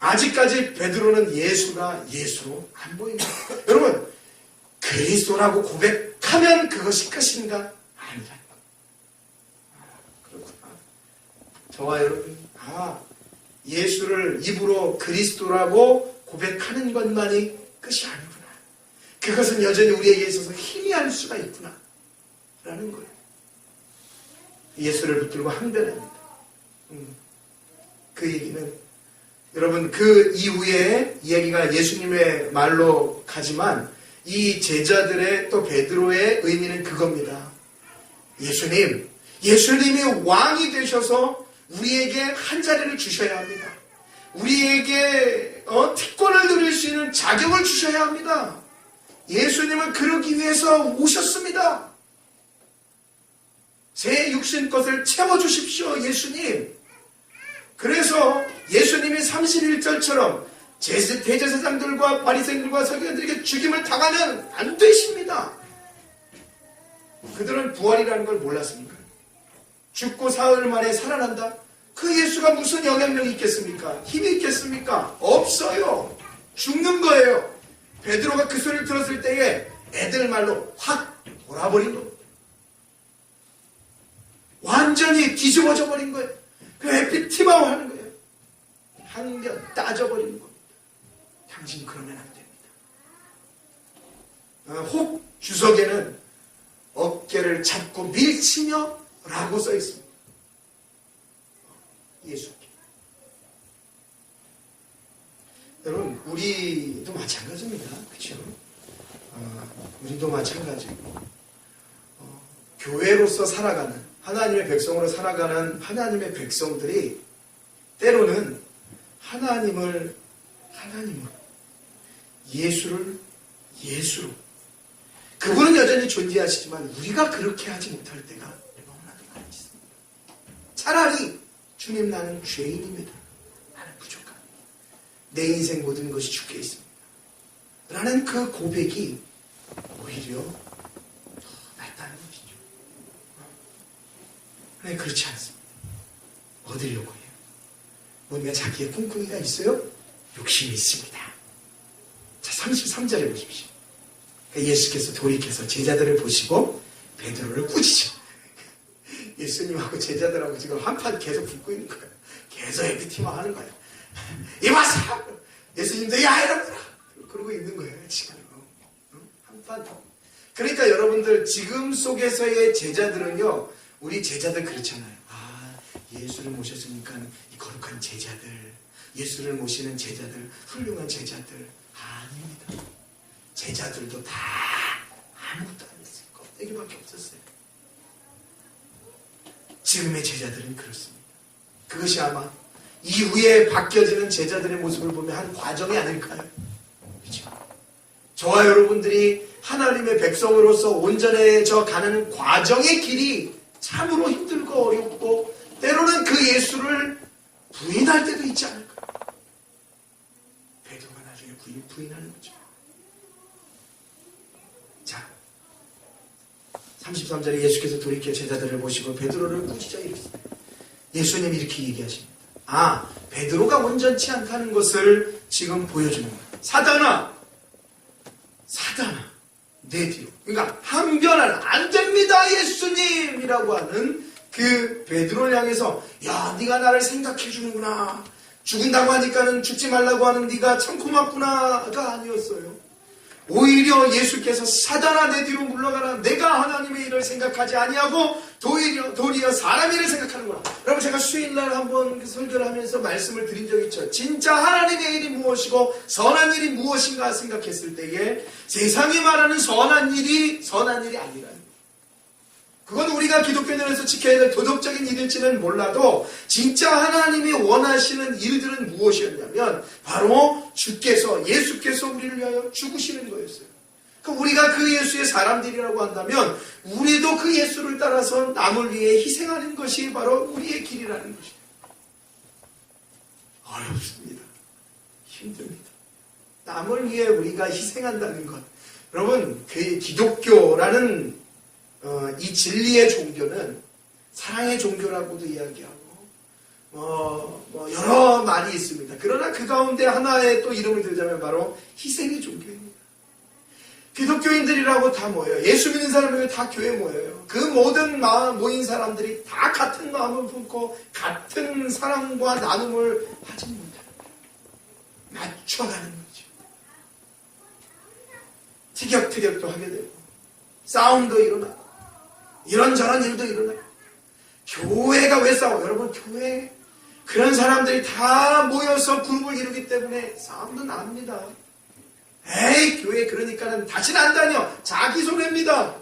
아직까지 베드로는 예수가 예수로 안 보입니다. 여러분 그리스도라고 고백하면 그것이 끝인가? 아니라. 그렇구나. 저와 여러분 예수를 입으로 그리스도라고 고백하는 것만이 끝이 아니구나. 그것은 여전히 우리에게 있어서 희미할 수가 있구나 라는 거예요. 예수를 붙들고 항변합니다. 그 얘기는 여러분 그 이후에 이야기가 예수님의 말로 가지만 이 제자들의 또 베드로의 의미는 그겁니다. 예수님이 왕이 되셔서 우리에게 한 자리를 주셔야 합니다. 우리에게 특권을 누릴 수 있는 자격을 주셔야 합니다. 예수님은 그러기 위해서 오셨습니다. 제 육신 것을 채워주십시오. 예수님. 그래서 예수님이 31절처럼 대제사장들과 바리새인들과 서기관들에게 죽임을 당하면 안 되십니다. 그들은 부활이라는 걸 몰랐습니까? 죽고 사흘 만에 살아난다? 그 예수가 무슨 영향력이 있겠습니까? 힘이 있겠습니까? 없어요. 죽는 거예요. 베드로가 그 소리를 들었을 때에 애들 말로 확 돌아버린 겁니다. 완전히 뒤집어져 버린 거예요. 그 에피티마오 하는 거예요. 항변 따져버리는 겁니다. 당신 그러면 안 됩니다. 혹 주석에는 어깨를 잡고 밀치며 라고 써 있습니다. 예수께. 여러분 우리도 마찬가지입니다. 그렇죠? 우리도 마찬가지고 교회로서 살아가는 하나님의 백성으로 살아가는 하나님의 백성들이 때로는 하나님을 예수를 예수로 그분은 여전히 존재하시지만 우리가 그렇게 하지 못할 때가 너무나도 많이 있습니다. 차라리 주님 나는 죄인입니다. 나는 부족합니다. 내 인생 모든 것이 주께 있습니다. 라는 그 고백이 오히려 더 낫다는 것이죠. 네, 그렇지 않습니다. 얻으려고 해요. 뭔가 자기의 꿍꿍이가 있어요? 욕심이 있습니다. 자, 33절에 보십시오. 예수께서 돌이켜서 제자들을 보시고 베드로를 꾸짖죠. 예수님하고 제자들하고 지금 한판 계속 붙고 있는 거예요. 계속 에피티만 하는 거예요. 이봐서 예수님도 야 이러더라 그러고 있는 거예요. 지금 한판. 그러니까 여러분들 지금 속에서의 제자들은요, 우리 제자들 그렇잖아요. 아, 예수를 모셨으니까 이 거룩한 제자들, 예수를 모시는 제자들, 훌륭한 제자들. 아닙니다. 제자들도 다 아무것도 안 했어요. 껍데기밖에 없었어요. 지금의 제자들은 그렇습니다. 그것이 아마 이후에 바뀌어지는 제자들의 모습을 보면 한 과정이 아닐까요? 그렇죠? 저와 여러분들이 하나님의 백성으로서 온전해져 가는 과정의 길이 참으로 힘들고 어렵고 때로는 그 예수를 부인할 때도 있지 않을까? 베드로가 나중에 부인하는 거죠. 자, 33절에 예수께서 돌이켜 제자들을 보시고 베드로를 꾸짖어 이르시되 예수님이 이렇게 얘기하십니다. 아, 베드로가 온전치 않다는 것을 지금 보여주는 거예요. 사단아 내 뒤로. 그러니까 항변하는 안 됩니다 예수님이라고 하는 그 베드로를 향해서 야 네가 나를 생각해 주는구나. 죽은다고 하니까는 죽지 말라고 하는 네가 참 고맙구나가 아니었어요. 오히려 예수께서 사단아 내 뒤로 물러가라. 내가 하나님의 일을 생각하지 아니하고 도리어 사람의 일을 생각하는구나. 여러분 제가 수요일날 한번 그 설교를 하면서 말씀을 드린 적이 있죠. 진짜 하나님의 일이 무엇이고 선한 일이 무엇인가 생각했을 때에 세상이 말하는 선한 일이 아니라는 거예요. 그건 우리가 기독교인으로서 지켜야 될 도덕적인 일일지는 몰라도 진짜 하나님이 원하시는 일들은 무엇이었냐면 바로 예수께서 우리를 위하여 죽으시는 거였어요. 그러니까 우리가 그 예수의 사람들이라고 한다면 우리도 그 예수를 따라서 남을 위해 희생하는 것이 바로 우리의 길이라는 것입니다. 어렵습니다. 힘듭니다. 남을 위해 우리가 희생한다는 것. 여러분 그 기독교라는 이 진리의 종교는 사랑의 종교라고도 이야기하고 여러 말이 있습니다. 그러나 그 가운데 하나의 또 이름을 들자면 바로 희생의 종교입니다. 기독교인들이라고 다 모여요. 예수 믿는 사람들이 다 교회에 모여요. 그 모든 모인 사람들이 다 같은 마음을 품고 같은 사랑과 나눔을 하지 못해요. 맞춰가는 거죠. 티격태격도 하게 되고 싸움도 일어나고 이런저런 일도 일어나요. 교회가 왜 싸워요? 여러분 교회 그런 사람들이 다 모여서 그룹을 이루기 때문에 싸움도 납니다. 에이 교회 그러니까는 다시는 안 다녀. 자기 손해입니다.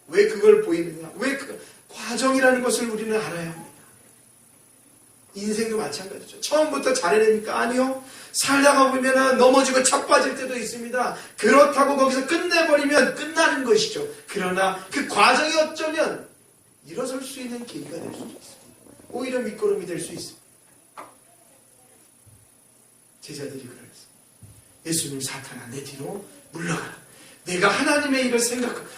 왜 그걸 보이느냐? 왜 과정이라는 것을 우리는 알아야 합니다. 인생도 마찬가지죠. 처음부터 잘해내니까 아니요. 살다가 보면 넘어지고 척 빠질 때도 있습니다. 그렇다고 거기서 끝내버리면 끝나는 것이죠. 그러나 그 과정이 어쩌면 일어설 수 있는 계기가 될 수도 있습니다. 오히려 밑거름이 될 수 있습니다. 제자들이 그랬어요. 예수님 사탄아 내 뒤로 물러가라. 내가 하나님의 일을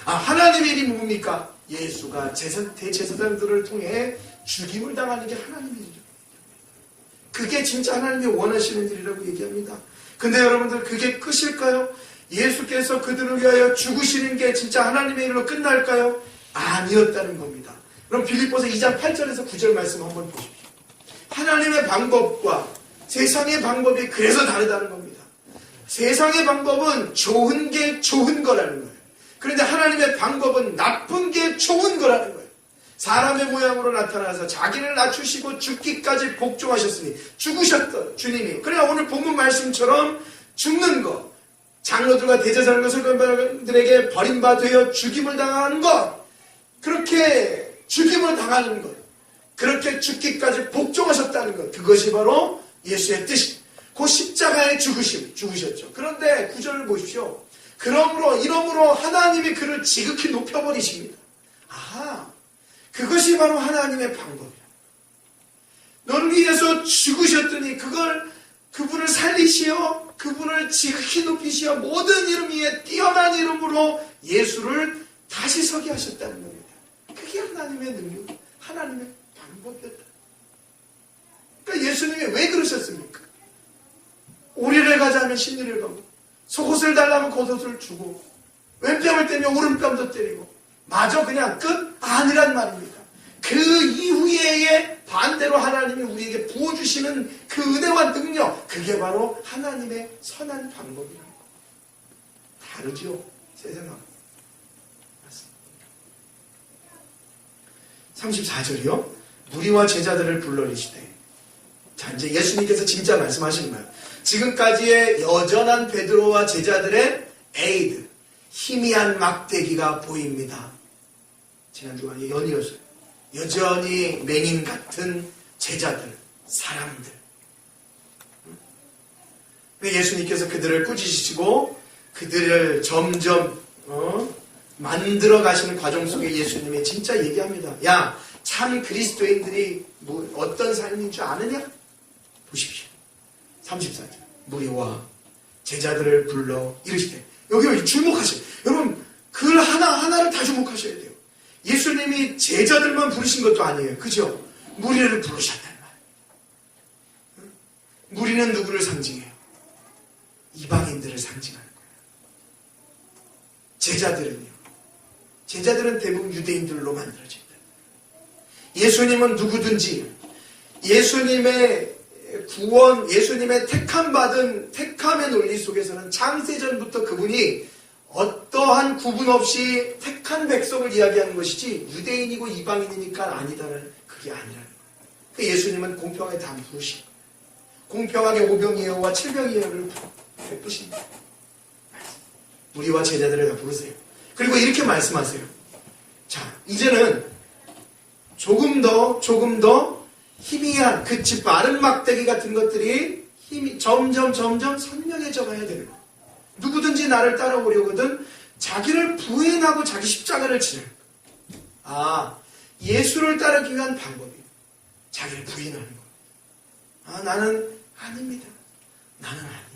하나님의 일이 뭡니까? 예수가 대제사장들을 통해 죽임을 당하는 게 하나님의 일이죠. 그게 진짜 하나님이 원하시는 일이라고 얘기합니다. 근데 여러분들 그게 끝일까요? 예수께서 그들을 위하여 죽으시는 게 진짜 하나님의 일로 끝날까요? 아니었다는 겁니다. 그럼 빌립보서 2장 8절에서 9절 말씀 한번 보십시오. 하나님의 방법과 세상의 방법이 그래서 다르다는 겁니다. 세상의 방법은 좋은 게 좋은 거라는 거예요. 그런데 하나님의 방법은 나쁜 게 좋은 거라는 거예요. 사람의 모양으로 나타나서 자기를 낮추시고 죽기까지 복종하셨으니 죽으셨던 주님이 그러나 오늘 본문 말씀처럼 죽는 것 장로들과 대제사장과 서기관들에게 버림받아 죽임을 당하는 것 그렇게 죽임을 당하는 것 그렇게 죽기까지 복종하셨다는 것 그것이 바로 예수의 뜻이 그 십자가의 죽으셨죠. 그런데 구절을 보십시오. 이러므로 하나님이 그를 지극히 높여버리십니다. 아하 그것이 바로 하나님의 방법이야. 너를 위해서 죽으셨더니 그분을 살리시어 그분을 지극히 높이시어 모든 이름 위에 뛰어난 이름으로 예수를 다시 서게 하셨다는 겁니다. 그게 하나님의 능력, 하나님의 방법이었다. 그러니까 예수님이 왜 그러셨습니까? 오리를 가자면 십리를 가고 속옷을 달라면 겉옷을 주고 왼뺨을 떼면 오른뺨도 때리고 마저 그냥 끝? 아니란 말입니다. 그 이후에 반대로 하나님이 우리에게 부어주시는 그 은혜와 능력, 그게 바로 하나님의 선한 방법이라는 거. 다르죠? 세상하고. 맞습니다. 34절이요. 무리와 제자들을 불러내시되. 자, 이제 예수님께서 진짜 말씀하시는 거예요. 지금까지의 여전한 베드로와 제자들의 에이드, 희미한 막대기가 보입니다. 지난주간에 연이었어요. 여전히 맹인 같은 제자들, 사람들. 예수님께서 그들을 꾸짖으시고 그들을 점점 만들어 가시는 과정 속에 예수님이 진짜 얘기합니다. 야, 참 그리스도인들이 어떤 삶인 줄 아느냐? 보십시오. 34절. 무리와 제자들을 불러 이르시되. 여기 주목하세요. 여러분, 글 하나하나를 다 주목하셔야 돼요. 예수님이 제자들만 부르신 것도 아니에요. 그죠? 무리를 부르셨단 말이에요. 무리는 누구를 상징해요? 이방인들을 상징하는 거예요. 제자들은요. 제자들은 대부분 유대인들로 만들어진다. 예수님은 누구든지 예수님의 구원, 예수님의 택함의 논리 속에서는 창세전부터 그분이 어떠한 구분 없이 택한 백성을 이야기하는 것이지 유대인이고 이방인이니까 아니다는 그게 아니라는 거예요. 그러니까 예수님은 공평하게 다 부르신 거예요. 공평하게 오병이어와 칠병이어를 베푸십니다. 우리와 제자들을 다 부르세요. 그리고 이렇게 말씀하세요. 자, 이제는 조금 더 희미한 그치 마른 막대기 같은 것들이 점점 선명해져 가야 되는 거예요. 누구든지 나를 따라오려거든 자기를 부인하고 자기 십자가를 지는 거예요. 아, 예수를 따르기 위한 방법이에요. 자기를 부인하는 거예요. 아, 나는 아닙니다. 나는 아니에요.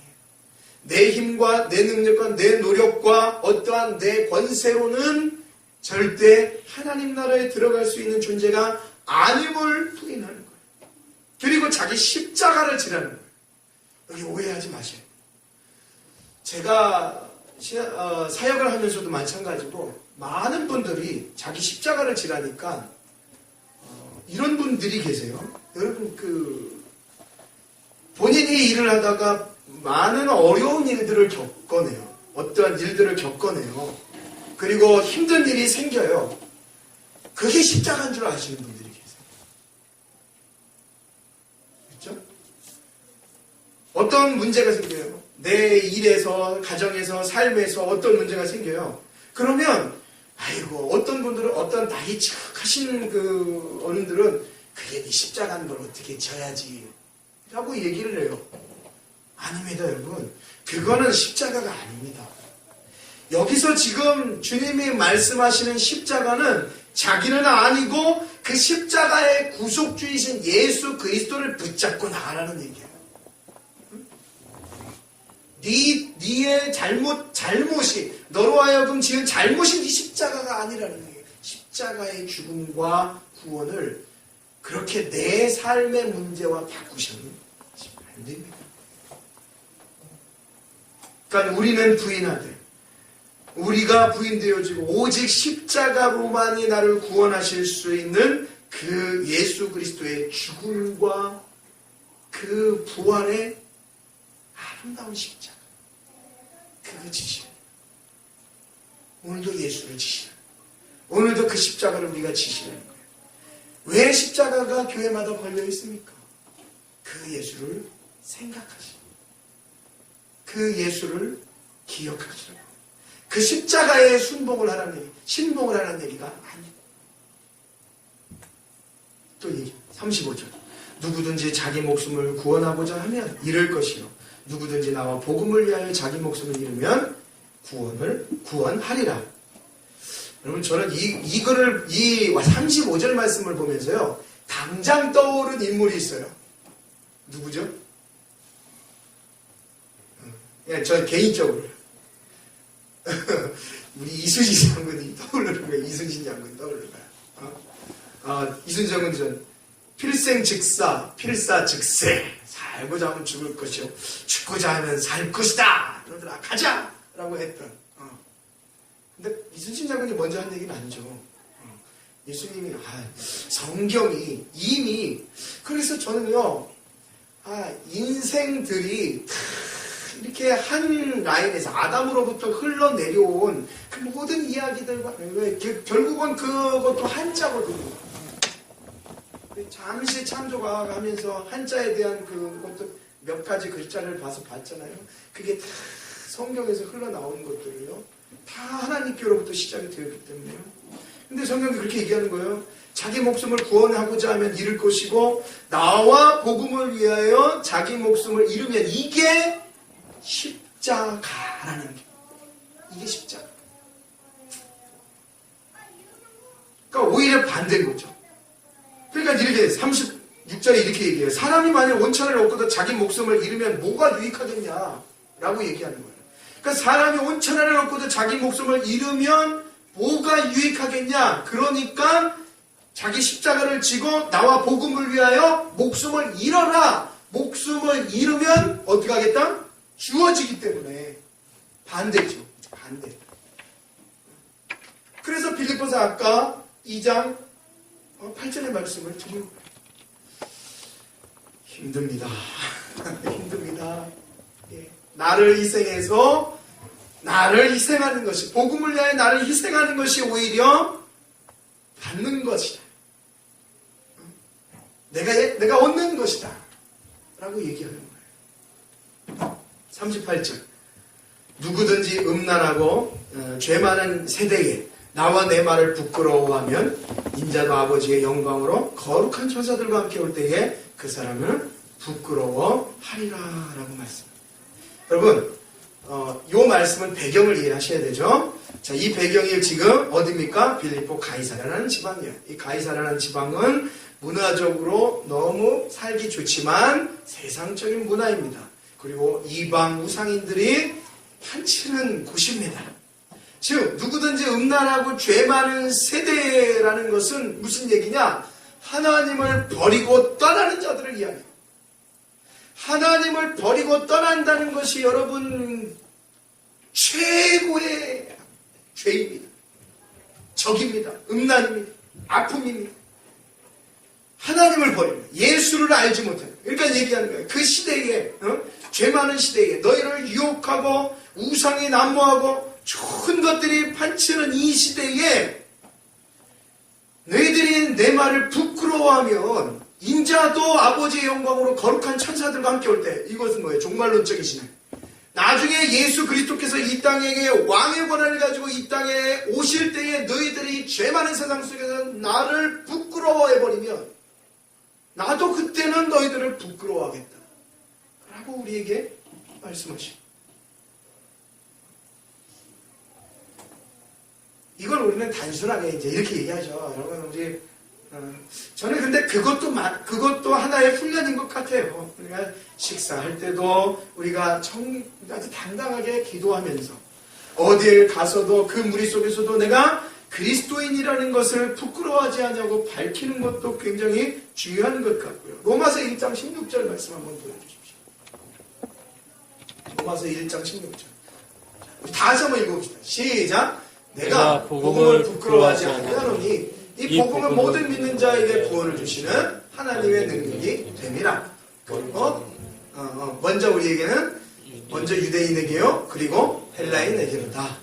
내 힘과 내 능력과 내 노력과 어떠한 내 권세로는 절대 하나님 나라에 들어갈 수 있는 존재가 아님을 부인하는 거예요. 그리고 자기 십자가를 지라는 거예요. 여기 오해하지 마세요. 제가 사역을 하면서도 마찬가지고 많은 분들이 자기 십자가를 지라니까 이런 분들이 계세요. 여러분 본인이 일을 하다가 많은 어려운 일들을 겪어내요. 어떠한 일들을 겪어내요. 그리고 힘든 일이 생겨요. 그게 십자가인 줄 아시는 분들이 계세요. 그렇죠? 어떤 문제가 생겨요. 내 일에서, 가정에서, 삶에서 어떤 문제가 생겨요. 그러면 아이고 어떤 분들은 어떤 나이 척하신 그 어른들은 그게 네 십자가인 걸 어떻게 져야지 라고 얘기를 해요. 아닙니다, 여러분. 그거는 십자가가 아닙니다. 여기서 지금 주님이 말씀하시는 십자가는 자기는 아니고 그 십자가의 구속주이신 예수 그리스도를 붙잡고 나가라는 얘기예요. 네의 잘못이 너로 하여금 지은 잘못이 네 십자가가 아니라는 얘기예요. 십자가의 죽음과 구원을 그렇게 내 삶의 문제와 바꾸시면 안 됩니다. 그러니까 우리는 부인하되 우리가 부인되어지고 오직 십자가로만이 나를 구원하실 수 있는 그 예수 그리스도의 죽음과 그 부활의 아름다운 십자가 그거 지시라. 오늘도 예수를 지시라. 오늘도 그 십자가를 우리가 지시라는 거예요. 왜 십자가가 교회마다 걸려 있습니까? 그 예수를 생각하시라. 그 예수를 기억하시라고. 그 십자가에 순복을 하라는 얘기, 신봉을 하라는 얘기가 아니고. 또 얘기, 35절. 누구든지 자기 목숨을 구원하고자 하면 잃을 것이요. 누구든지 나와 복음을 위하여 자기 목숨을 잃으면 구원하리라. 여러분, 저는 이 35절 말씀을 보면서요, 당장 떠오른 인물이 있어요. 누구죠? 예, 저 개인적으로. 우리 이순신 장군이 떠오르는 거예요. 이순신 장군이 떠오르는 거예요. 이순신 장군 전 필사즉세. 살고자 하면 죽을 것이요. 죽고자 하면 살 것이다. 그러더라. 가자! 라고 했던. 근데 이순신 장군이 먼저 한 얘기는 아니죠. 예수님이 성경이 이미 그래서 저는요 인생들이 이렇게 한 라인에서 아담으로부터 흘러내려온 그 모든 이야기들과 결국은 그것도 한자거든요. 잠시 창조과학하면서 한자에 대한 그것도 몇 가지 글자를 봐서 봤잖아요. 그게 다 성경에서 흘러나오는 것들이요. 다 하나님께로부터 시작이 되었기 때문에요. 근데 성경이 그렇게 얘기하는 거예요. 자기 목숨을 구원하고자 하면 잃을 것이고 나와 복음을 위하여 자기 목숨을 잃으면 이게 십자가라는 게. 이게 십자가. 그러니까 오히려 반대인 거죠. 그러니까 이렇게 36절에 이렇게 얘기해요. 사람이 만약 원천을 얻고도 자기 목숨을 잃으면 뭐가 유익하겠냐라고 얘기하는 거예요. 그러니까 사람이 온천을 얻고도 자기 목숨을 잃으면 뭐가 유익하겠냐? 그러니까 자기 십자가를 지고 나와 복음을 위하여 목숨을 잃어라. 목숨을 잃으면 어떻게 하겠다? 주어지기 때문에 반대죠. 반대. 그래서 빌립보서 아까 2장 8절의 말씀을 드리고 힘듭니다. 힘듭니다. 예. 나를 희생하는 것이 복음을 위하여 나를 희생하는 것이 오히려 받는 것이다. 내가 얻는 것이다. 라고 얘기하는 거예요. 38절 누구든지 음란하고 죄 많은 세대에 나와 내 말을 부끄러워하면 인자도 아버지의 영광으로 거룩한 천사들과 함께 올 때에 그 사람을 부끄러워하리라 라고 말씀합니다. 여러분 이 말씀은 배경을 이해하셔야 되죠. 자, 이 배경이 지금 어디입니까? 빌립보 가이사라라는 지방이에요. 이 가이사라라는 지방은 문화적으로 너무 살기 좋지만 세상적인 문화입니다. 그리고 이방 우상인들이 판치는 곳입니다. 즉 누구든지 음란하고 죄 많은 세대라는 것은 무슨 얘기냐? 하나님을 버리고 떠나는 자들을 이야기해요. 하나님을 버리고 떠난다는 것이 여러분 최고의 죄입니다. 적입니다. 음란입니다. 아픔입니다. 하나님을 버립니다. 예수를 알지 못해요. 그러니까 얘기하는 거예요. 그 시대에 죄 많은 시대에 너희를 유혹하고 우상에 난무하고 좋은 것들이 판치는 이 시대에 너희들이 내 말을 부끄러워하면 인자도 아버지의 영광으로 거룩한 천사들과 함께 올 때 이것은 뭐예요? 종말론적인 신앙. 나중에 예수 그리스도께서 이 땅에 왕의 권한을 가지고 이 땅에 오실 때에 너희들이 죄 많은 세상 속에서 나를 부끄러워해버리면 나도 그때는 너희들을 부끄러워하겠다 라고 우리에게 말씀하십니다. 이걸 우리는 단순하게 이제 이렇게 얘기하죠. 여러분, 우리, 저는 근데 그것도 하나의 훈련인 것 같아요. 우리가 식사할 때도 우리가 아주 당당하게 기도하면서 어딜 가서도 그 무리 속에서도 내가 그리스도인이라는 것을 부끄러워하지 않냐고 밝히는 것도 굉장히 중요한 것 같고요. 로마서 1장 16절 말씀 한번 보여주십시오. 로마서 1장 16절. 우리 다시 한번 읽어봅시다. 시작! 내가 복음을 부끄러워하지 아니하노니 이 복음은 모든 믿는 자에게 구원을 주시는 하나님의 능력이 됨이라. 그리고 먼저 우리에게는 먼저 유대인에게요. 그리고 헬라인에게로다.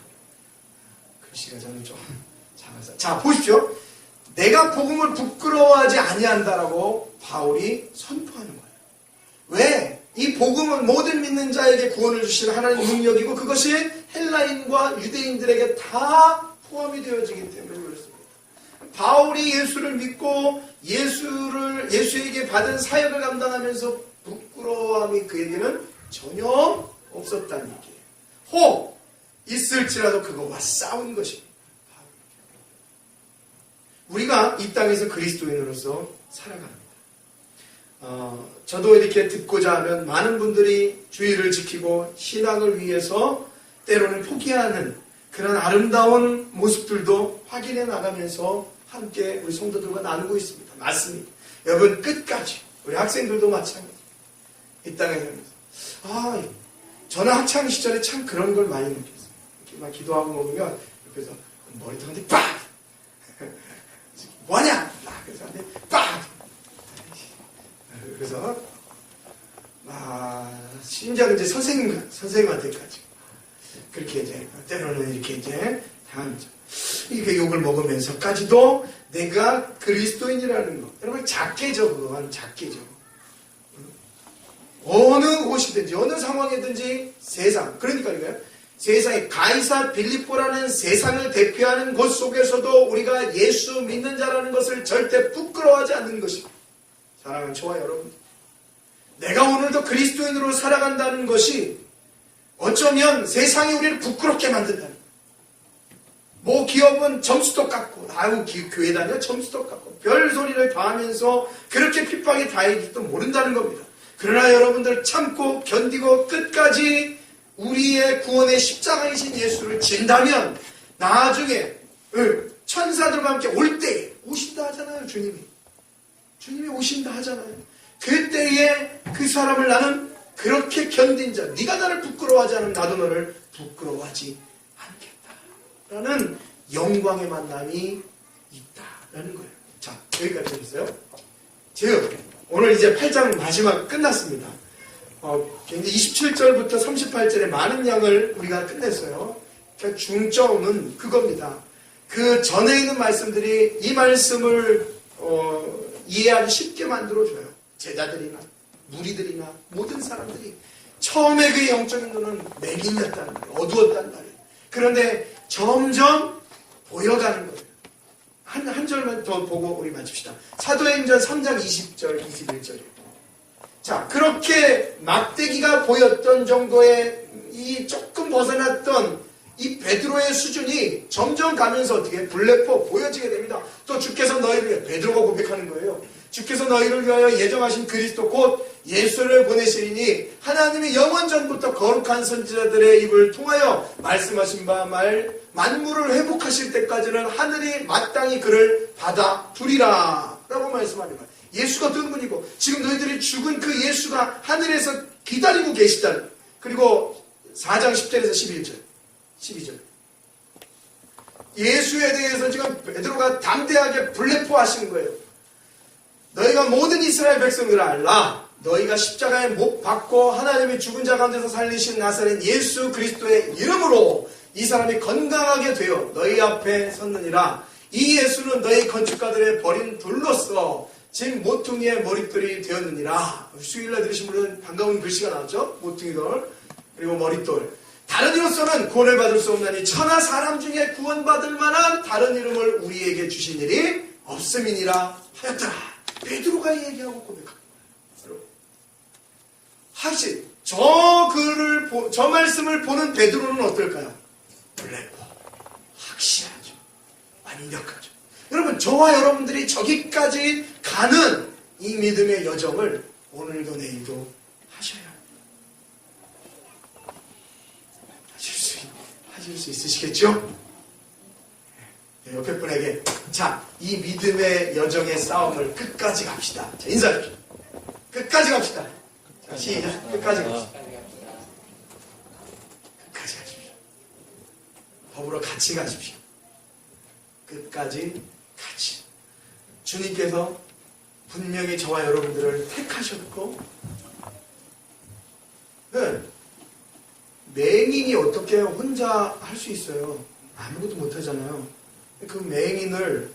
글씨가 저는 좀 작아서. 자, 보십시오. 내가 복음을 부끄러워하지 아니한다라고 바울이 선포하는 거예요. 왜? 이 복음은 모든 믿는 자에게 구원을 주시는 하나님의 능력이고 그것이 헬라인과 유대인들에게 다 포함이 되어지기 때문에 그렇습니다. 바울이 예수를 믿고 예수에게 받은 사역을 감당하면서 부끄러움이 그에게는 전혀 없었다는 얘기예요. 혹 있을지라도 그거와 싸운 것입니다. 우리가 이 땅에서 그리스도인으로서 살아갑니다. 저도 이렇게 듣고자 하면 많은 분들이 주의를 지키고 신앙을 위해서 때로는 포기하는 그런 아름다운 모습들도 확인해 나가면서 함께 우리 성도들과 나누고 있습니다. 맞습니다. 여러분 끝까지 우리 학생들도 마찬가지. 이 땅에 살면서 저는 학창 시절에 참 그런 걸 많이 느꼈어요. 이렇게 막 기도하고 먹으면 그래서 머리도 한대 빡! 뭐하냐? 그래서 한대 빡! 그래서 심지어 이제 선생님한테까지 그렇게 이제 때로는 이렇게 이제 당한 이렇게 욕을 먹으면서까지도 내가 그리스도인이라는 거. 여러분 작게죠. 그건 작게죠. 어느 곳이든지 어느 상황이든지 세상 그러니까 이거예요. 세상에 가이사 빌립보라는 세상을 대표하는 곳 속에서도 우리가 예수 믿는 자라는 것을 절대 부끄러워하지 않는 것입니다. 사랑하는 저와 여러분, 내가 오늘도 그리스도인으로 살아간다는 것이 어쩌면 세상이 우리를 부끄럽게 만든다는 거예요. 뭐 기업은 점수도 깎고 교회 다녀 점수도 깎고 별 소리를 다 하면서 그렇게 핍박이 다해질지도 모른다는 겁니다. 그러나 여러분들 참고 견디고 끝까지 우리의 구원의 십자가이신 예수를 진다면 나중에 천사들과 함께 올 때에 오신다 하잖아요. 주님이 오신다 하잖아요. 그때에 그 사람을 나는 그렇게 견딘 자, 네가 나를 부끄러워하지 않으면 나도 너를 부끄러워하지 않겠다라는 영광의 만남이 있다라는 거예요. 자, 여기까지 해주세요. 즉 오늘 이제 8장 마지막 끝났습니다. 굉장히 27절부터 38절의 많은 양을 우리가 끝냈어요. 그러니까 중점은 그겁니다. 그 전에 있는 말씀들이 이 말씀을 이해하기 쉽게 만들어줘요. 제자들이나 무리들이나 모든 사람들이 처음에 그의 영적인 눈은 맹인이었다는 거예요. 어두웠단 말이에요. 그런데 점점 보여가는 거예요. 한 절만 더 보고 우리 마칩시다. 사도행전 3장 20절, 21절이에요. 자, 그렇게 막대기가 보였던 정도의 이 조금 벗어났던 이 베드로의 수준이 점점 가면서 어떻게 블레포 보여지게 됩니다. 또 주께서 너희를 위해 베드로가 고백하는 거예요. 주께서 너희를 위하여 예정하신 그리스도 곧 예수를 보내시리니 하나님이 영원전부터 거룩한 선지자들의 입을 통하여 말씀하신 바 만물을 회복하실 때까지는 하늘이 마땅히 그를 받아두리라 라고 말씀하는 거예요. 예수가 어떤 분이고 지금 너희들이 죽은 그 예수가 하늘에서 기다리고 계시다는. 그리고 4장 10절에서 12절 예수에 대해서 지금 베드로가 담대하게 블레포하시는 거예요. 너희가 모든 이스라엘 백성들을 알라. 너희가 십자가에 못 박고 하나님이 죽은 자 가운데서 살리신 나사렛 예수 그리스도의 이름으로 이 사람이 건강하게 되어 너희 앞에 섰느니라. 이 예수는 너희 건축가들의 버린 돌로서 진 모퉁이의 머릿돌이 되었느니라. 수요일날 들으신 분은 반가운 글씨가 나왔죠. 모퉁이돌 그리고 머릿돌. 다른 이로서는 구원을 받을 수 없나니 천하 사람 중에 구원받을 만한 다른 이름을 우리에게 주신 일이 없음이니라 하였더라. 베드로가 얘기하고 고백합니다. 확실히 저 말씀을 보는 베드로는 어떨까요? 블레포 확실하죠. 완벽하죠. 여러분 저와 여러분들이 저기까지 가는 이 믿음의 여정을 오늘도 내일도 하셔야 합니다. 하실 수 있으시겠죠? 네, 옆에 분에게 이 믿음의 여정의 싸움을 끝까지 갑시다. 자, 인사하십시오. 끝까지 갑시다. 자, 시작. 끝까지 갑시다. 끝까지 가십시오. 더불어 같이 가십시오. 끝까지 같이. 주님께서 분명히 저와 여러분들을 택하셨고, 맹인이 어떻게 혼자 할 수 있어요? 아무것도 못하잖아요. 그 맹인을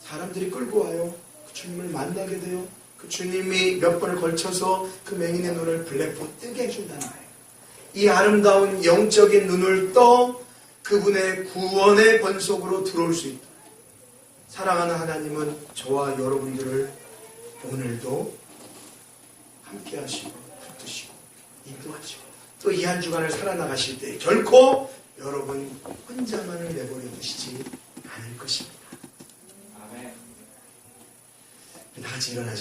사람들이 끌고 와요. 그 주님을 만나게 돼요. 그 주님이 몇 번을 걸쳐서 그 맹인의 눈을 블레포 뜨게 해준다는 거예요. 이 아름다운 영적인 눈을 떠 그분의 구원의 번속으로 들어올 수 있다. 사랑하는 하나님은 저와 여러분들을 오늘도 함께 하시고 붙드시고 인도하시고 또 이 한 주간을 살아나가실 때 결코 여러분 혼자만을 내버려 두시지 않을 것입니다. 아멘. 다 같이 일어나시죠.